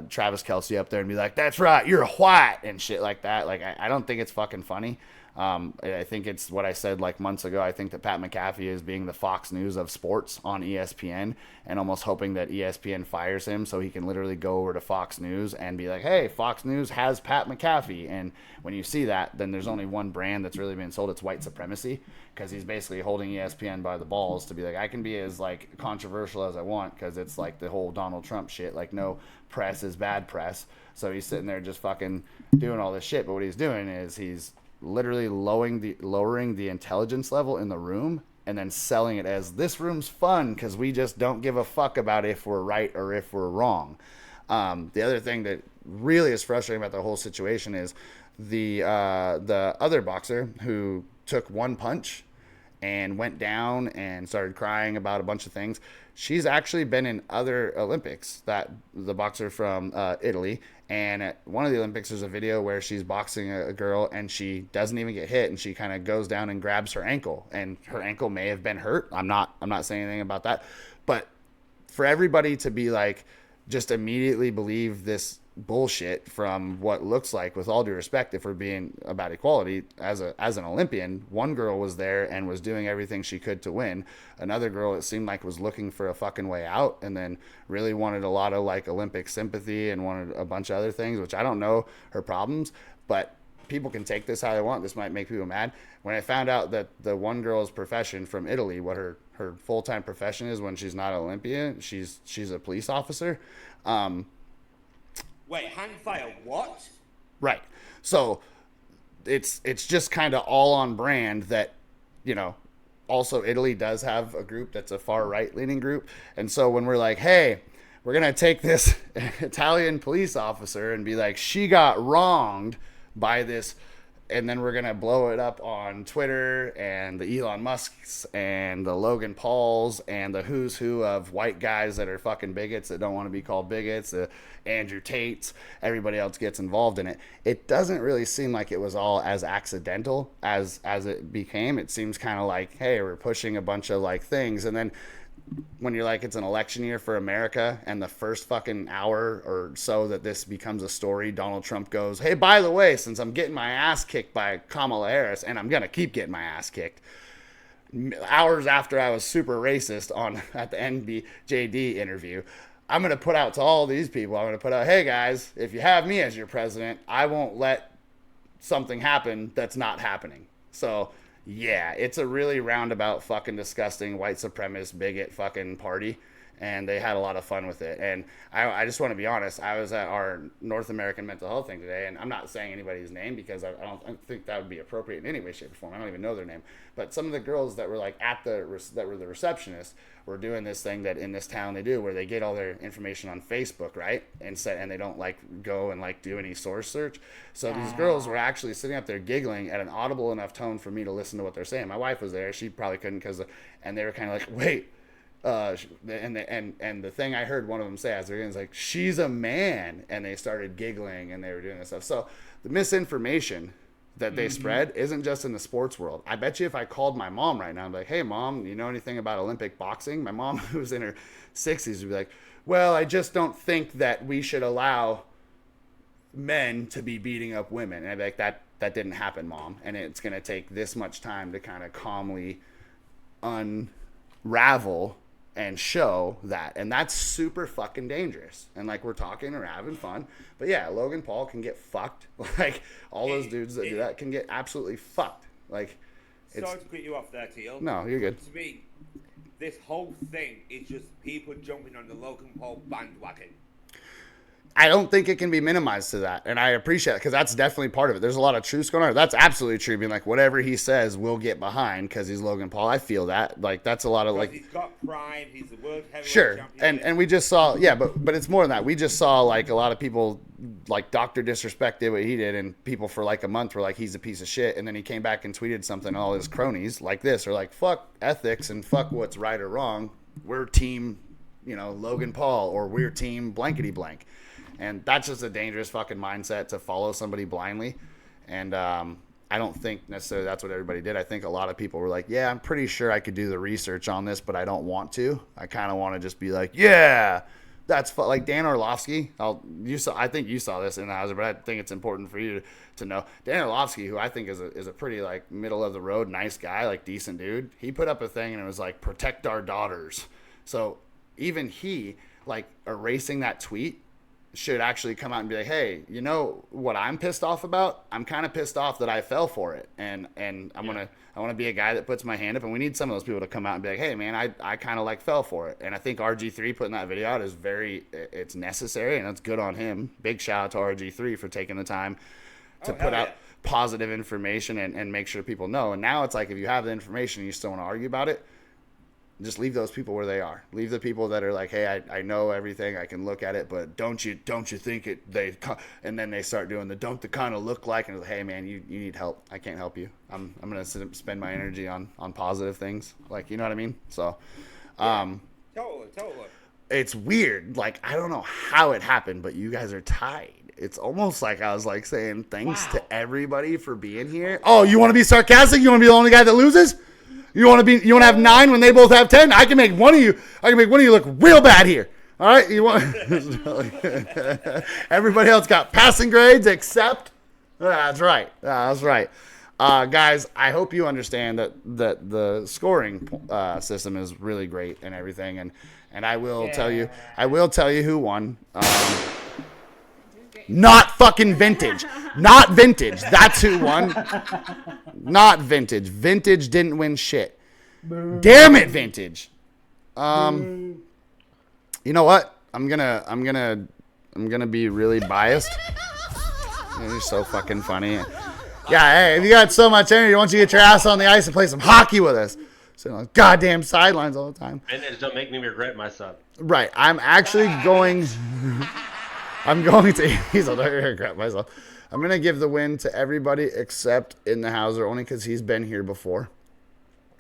S1: Travis Kelce up there and be like, that's right, you're a white, and shit like that. Like, I don't think it's fucking funny. I think it's what I said like months ago. I think that Pat McAfee is being the Fox News of sports on ESPN, and almost hoping that ESPN fires him so he can literally go over to Fox News and be like, hey, Fox News has Pat McAfee. And when you see that, then there's only one brand that's really being sold. It's white supremacy, because he's basically holding ESPN by the balls to be like, I can be as like controversial as I want, because it's like the whole Donald Trump shit. Like, no press is bad press. So he's sitting there just fucking doing all this shit. But what he's doing is he's literally lowering the intelligence level in the room, and then selling it as, this room's fun because we just don't give a fuck about if we're right or if we're wrong. The other thing that really is frustrating about the whole situation is the other boxer who took one punch and went down and started crying about a bunch of things. She's actually been in other Olympics, that the boxer from Italy. And at one of the Olympics, there's a video where she's boxing a girl and she doesn't even get hit, and she kind of goes down and grabs her ankle, and her ankle may have been hurt. I'm not saying anything about that, but for everybody to be like, just immediately believe this bullshit from what looks like, with all due respect, if we're being about equality, as an Olympian, one girl was there and was doing everything she could to win. Another girl, it seemed like, was looking for a fucking way out, and then really wanted a lot of like Olympic sympathy and wanted a bunch of other things, which I don't know her problems, but people can take this how they want. This might make people mad. When I found out that the one girl's profession from Italy, what her full-time profession is when she's not an Olympian, she's a police officer.
S4: Wait, hang fire, what?
S1: Right. So it's just kind of all on brand that, also Italy does have a group that's a far right leaning group. And so when we're like, hey, we're going to take this Italian police officer and be like, she got wronged by this, and then we're going to blow it up on Twitter, and the Elon Musks and the Logan Pauls and the who's who of white guys that are fucking bigots that don't want to be called bigots, the Andrew Tates, everybody else gets involved in it. It doesn't really seem like it was all as accidental as it became. It seems kind of like, hey, we're pushing a bunch of like things, and then when you're like, it's an election year for America, and the first fucking hour or so that this becomes a story, Donald Trump goes, hey, by the way, since I'm getting my ass kicked by Kamala Harris, and I'm going to keep getting my ass kicked, hours after I was super racist at the NBJD interview, I'm going to put out to all these people, I'm going to put out, hey guys, if you have me as your president, I won't let something happen that's not happening. So yeah, it's a really roundabout fucking disgusting white supremacist bigot fucking party. and they had a lot of fun with it. And I just want to be honest. I was at our North American mental health thing today, and I'm not saying anybody's name because I don't think that would be appropriate in any way, shape, or form. I don't even know their name. But some of the girls that were like that were the receptionists were doing this thing that in this town they do, where they get all their information on Facebook, right? And they don't like go and like do any source search. So these girls were actually sitting up there giggling at an audible enough tone for me to listen to what they're saying. My wife was there; she probably couldn't and they were kind of like, wait. And the thing I heard one of them say as they're getting is like, she's a man, and they started giggling and they were doing this stuff. So the misinformation that they spread isn't just in the sports world. I bet you if I called my mom right now, I'm like, hey mom, you know anything about Olympic boxing? My mom, who's in her 60s, would be like, well, I just don't think that we should allow men to be beating up women. And I'd be like, that didn't happen, mom, and it's going to take this much time to kind of calmly unravel and show that. And that's super fucking dangerous. And like, we're talking or having fun, but yeah, Logan Paul can get fucked. Like all those dudes that do that can get absolutely fucked. Like,
S4: sorry to cut you off there, Teal.
S1: No, you're good.
S4: To me, this whole thing is just people jumping on the Logan Paul bandwagon.
S1: I don't think it can be minimized to that, and I appreciate it because that's definitely part of it. There's a lot of truth going on. That's absolutely true. Being like, whatever he says, we'll get behind because he's Logan Paul. I feel that. Like, that's a lot of like.
S4: He's got prime. He's the world heavyweight
S1: Sure,
S4: champion.
S1: and we just saw, yeah, but it's more than that. We just saw like a lot of people like Dr. Disrespect did what he did, and people for like a month were like, he's a piece of shit, and then he came back and tweeted something, and all his cronies like this are like, fuck ethics and fuck what's right or wrong. We're team, Logan Paul, or we're team blankety blank. And that's just a dangerous fucking mindset to follow somebody blindly. And I don't think necessarily that's what everybody did. I think a lot of people were like, yeah, I'm pretty sure I could do the research on this, but I don't want to. I kind of want to just be like, yeah, that's like Dan Orlovsky. I think you saw this in the house, but I think it's important for you to know. Dan Orlovsky, who I think is a pretty like middle of the road, nice guy, like decent dude. He put up a thing and it was like, protect our daughters. So even he, like, erasing that tweet should actually come out and be like, hey, you know what I'm pissed off about? I'm kind of pissed off that I fell for it. And I want to be a guy that puts my hand up, and we need some of those people to come out and be like, hey man, I kind of like fell for it. And I think RG3 putting that video out is it's necessary, and it's good on him. Big shout out to RG3 for taking the time to put out positive information and make sure people know. And now it's like, if you have the information and you still want to argue about it, just leave those people where they are. Leave the people that are like, hey, I know everything, I can look at it, but don't you think it? And then they start doing don't the kind of look like, and it's like, hey man, you need help. I can't help you. I'm gonna spend my energy on positive things, like, you know what I mean? So,
S4: Totally.
S1: it's weird. Like, I don't know how it happened, but you guys are tied. It's almost like I was like saying thanks to everybody for being here. Oh, you want to be sarcastic? You want to be the only guy that loses? You want to have 9 when they both have 10? I can make one of you look real bad here. All right, you want? Everybody else got passing grades except. That's right. Guys, I hope you understand that the scoring system is really great and everything, and I will tell you who won. Not fucking vintage. Not vintage. That's who won. Not vintage. Vintage didn't win shit. Damn it, vintage. You know what? I'm gonna be really biased. You're so fucking funny. Yeah, hey, if you got so much energy, why don't you get your ass on the ice and play some hockey with us? Sitting on goddamn sidelines all the time.
S5: And don't make me regret my son.
S1: Right. I'm actually going. I'm going to. He's like, I regret myself. I'm going to give the win to everybody except in the Hauser, only because he's been here before.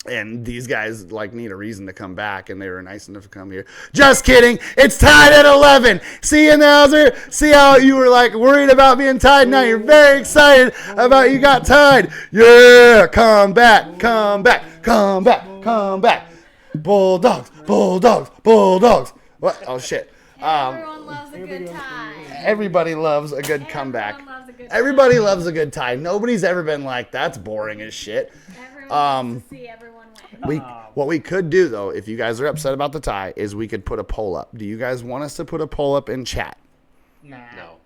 S1: And these guys like need a reason to come back, and they were nice enough to come here. Just kidding. It's tied at 11. See you in the Hauser. See how you were like worried about being tied. Now you're very excited about you got tied. Yeah, come back. Bulldogs. What? Oh shit.
S2: Everyone loves a good tie.
S1: Everybody loves a good comeback.
S2: Everyone loves a good
S1: Everybody
S2: tie.
S1: loves a good tie. Nobody's ever been like, that's boring as shit.
S2: Everyone wants to see everyone win.
S1: What we could do, though, if you guys are upset about the tie, is we could put a poll up. Do you guys want us to put a poll up in chat?
S3: Nah.
S5: No.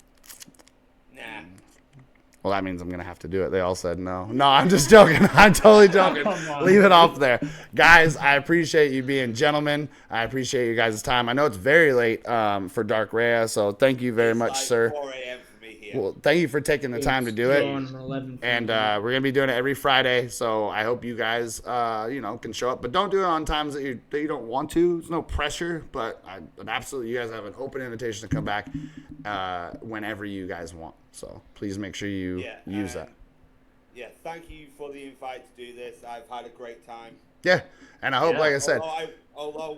S4: Nah.
S1: Well, that means I'm going to have to do it. They all said no. No, I'm just joking. I'm totally joking. Leave it off there. Guys, I appreciate you being gentlemen. I appreciate you guys' time. I know it's very late for Dark Rhea, so thank you very much, sir.
S4: 4 a.m. for me here.
S1: Well, thank you for taking the time to do it.
S3: It's 11
S1: And we're going to be doing it every Friday, so I hope you guys, can show up. But don't do it on times that you don't want to. There's no pressure, but absolutely, you guys have an open invitation to come back whenever you guys want. So please make sure you use that.
S4: Yeah, thank you for the invite to do this. I've had a great time.
S1: Yeah, and I hope, like I said,
S4: Although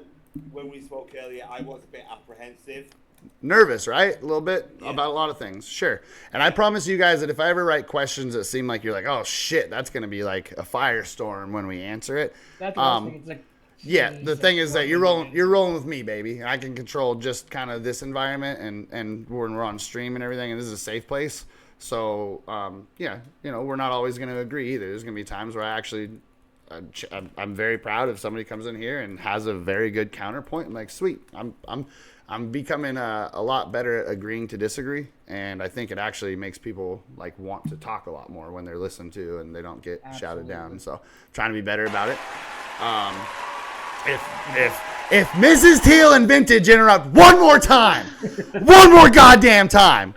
S4: when we spoke earlier, I was a bit apprehensive.
S1: nervous, right? A little bit about a lot of things. Sure. And I promise you guys that if I ever write questions that seem like you're like, oh shit, that's going to be like a firestorm when we answer it.
S3: That's what I was thinking. It's like,
S1: Yeah, the thing is that you're rolling with me, baby. I can control just kind of this environment and when we're on stream and everything, and this is a safe place. So, we're not always going to agree either. There's going to be times where I actually, I'm very proud if somebody comes in here and has a very good counterpoint. I'm like, sweet. I'm becoming a lot better at agreeing to disagree, and I think it actually makes people like want to talk a lot more when they're listened to and they don't get shouted down. So, trying to be better about it. If Mrs. Teal and Vintage interrupt one more time, one more goddamn time,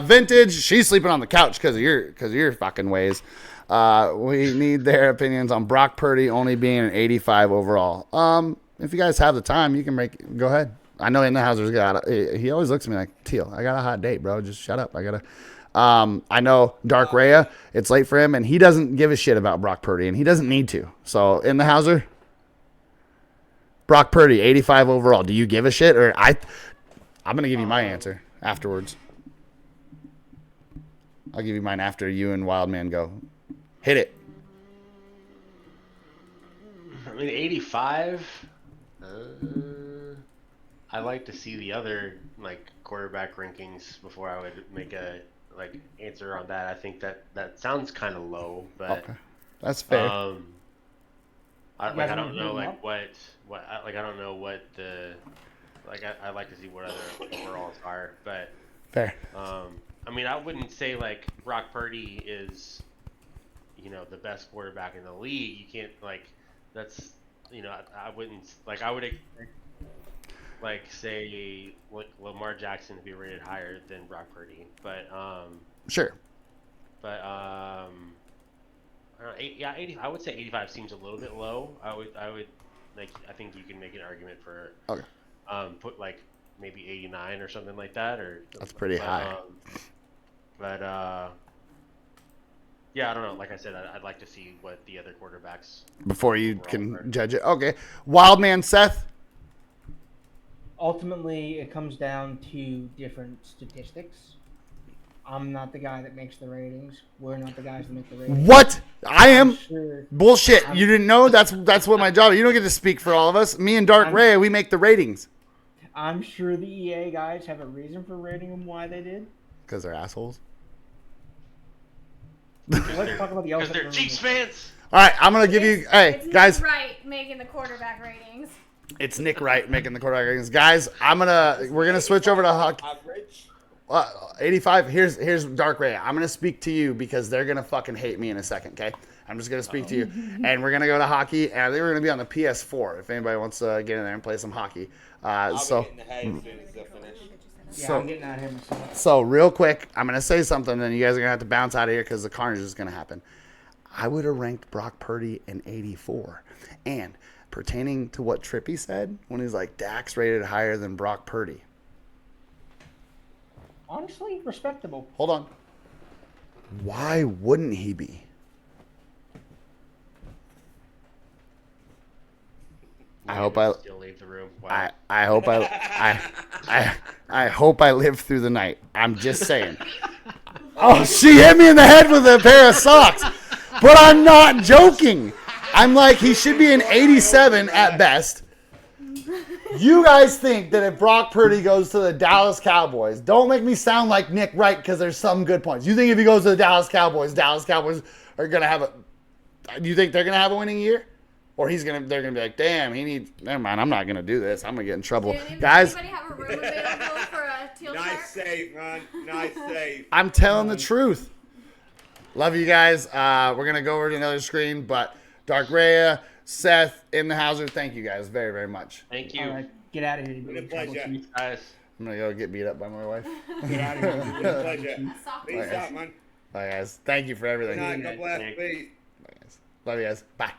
S1: Vintage, she's sleeping on the couch because of your fucking ways. We need their opinions on Brock Purdy only being an 85 overall. If you guys have the time, you can go ahead. I know Innthehouser's he always looks at me like, Teal, I got a hot date, bro. Just shut up. I know Dark Rhea, it's late for him, and he doesn't give a shit about Brock Purdy, and he doesn't need to. So, Innthehouser, Brock Purdy, 85 overall. Do you give a shit? Or I'm going to give you my answer afterwards. I'll give you mine after you and Wildman go. Hit it.
S5: I mean, 85. I'd like to see the other quarterback rankings before I would make a answer on that. I think that sounds kind of low, but
S1: okay, that's fair.
S5: I don't know I don't know what the I'd like to see what other overalls are, but
S1: fair.
S5: I mean, I wouldn't say Brock Purdy is the best quarterback in the league. You can't that's I wouldn't I would say Lamar Jackson to be rated higher than Brock Purdy, but
S1: sure.
S5: But I would say 85 seems a little bit low. I would I think you can make an argument for put maybe 89 or something like that, or
S1: that's pretty high.
S5: Yeah, I don't know. Like I said, I'd like to see what the other quarterbacks
S1: before you can judge it. Okay, Wildman Seth.
S3: Ultimately, it comes down to different statistics. I'm not the guy that makes the ratings. We're not the guys that make the ratings.
S1: What? I am?
S3: Sure.
S1: Bullshit. You didn't know? That's what my job is. You don't get to speak for all of us. Me and Dark Rhea, we make the ratings.
S3: I'm sure the EA guys have a reason for rating them why they did.
S1: Because they're assholes.
S3: Let's talk about the
S5: because they're Chiefs fans.
S1: All right, I'm gonna give you. Hey,
S2: it's
S1: guys.
S2: Nick Wright making the quarterback ratings.
S1: It's Nick Wright making the quarterback ratings, guys. We're gonna switch over to hockey.
S4: Average.
S1: 85. Here's Dark Ray. I'm gonna speak to you because they're gonna fucking hate me in a second. Okay, I'm just gonna speak to you, and we're gonna go to hockey, and I think we're gonna be on the PS4 if anybody wants to get in there and play some hockey.
S4: I'll be hitting the head as soon as they're finished.
S3: Yeah, I'm getting out of here myself.
S1: So real quick, I'm gonna say something, then you guys are gonna have to bounce out of here because the carnage is gonna happen. I would have ranked Brock Purdy in 84, and pertaining to what Trippy said when he's like Dak's rated higher than Brock Purdy.
S3: Honestly, respectable.
S1: Hold on. Why wouldn't he be? I hope I
S5: still leave the room. Wow.
S1: I hope I hope I live through the night. I'm just saying. Oh, she hit me in the head with a pair of socks. But I'm not joking. I'm like, he should be an 87 at best. You guys think that if Brock Purdy goes to the Dallas Cowboys, don't make me sound like Nick Wright because there's some good points. You think if he goes to the Dallas Cowboys are going to have do you think they're going to have a winning year? Or they're going to be like, damn, never mind, I'm not going to do this. I'm going to get in trouble. Guys.
S2: Does anybody have a room available for a teal
S4: Nice
S2: shark?
S4: save, man. Nice save.
S1: I'm telling the truth. Love you guys. We're going to go over to another screen, but Dark Rhea, Seth, in the Hauser, thank you guys very, very much.
S5: Thank you.
S3: All right, get out of here.
S4: Been a
S3: you trouble
S4: pleasure.
S3: chief.
S5: Guys.
S1: I'm going to go get beat up by my wife.
S3: Get out of here. you
S4: Been a
S3: trouble
S4: pleasure.
S3: chief.
S2: Soft
S4: Peace
S1: Bye,
S4: out, man.
S1: Bye, guys. Thank you for everything.
S4: Good night.
S3: guys.
S4: God bless.
S5: Thanks.
S4: Peace.
S1: Bye, guys. Love you guys. Bye.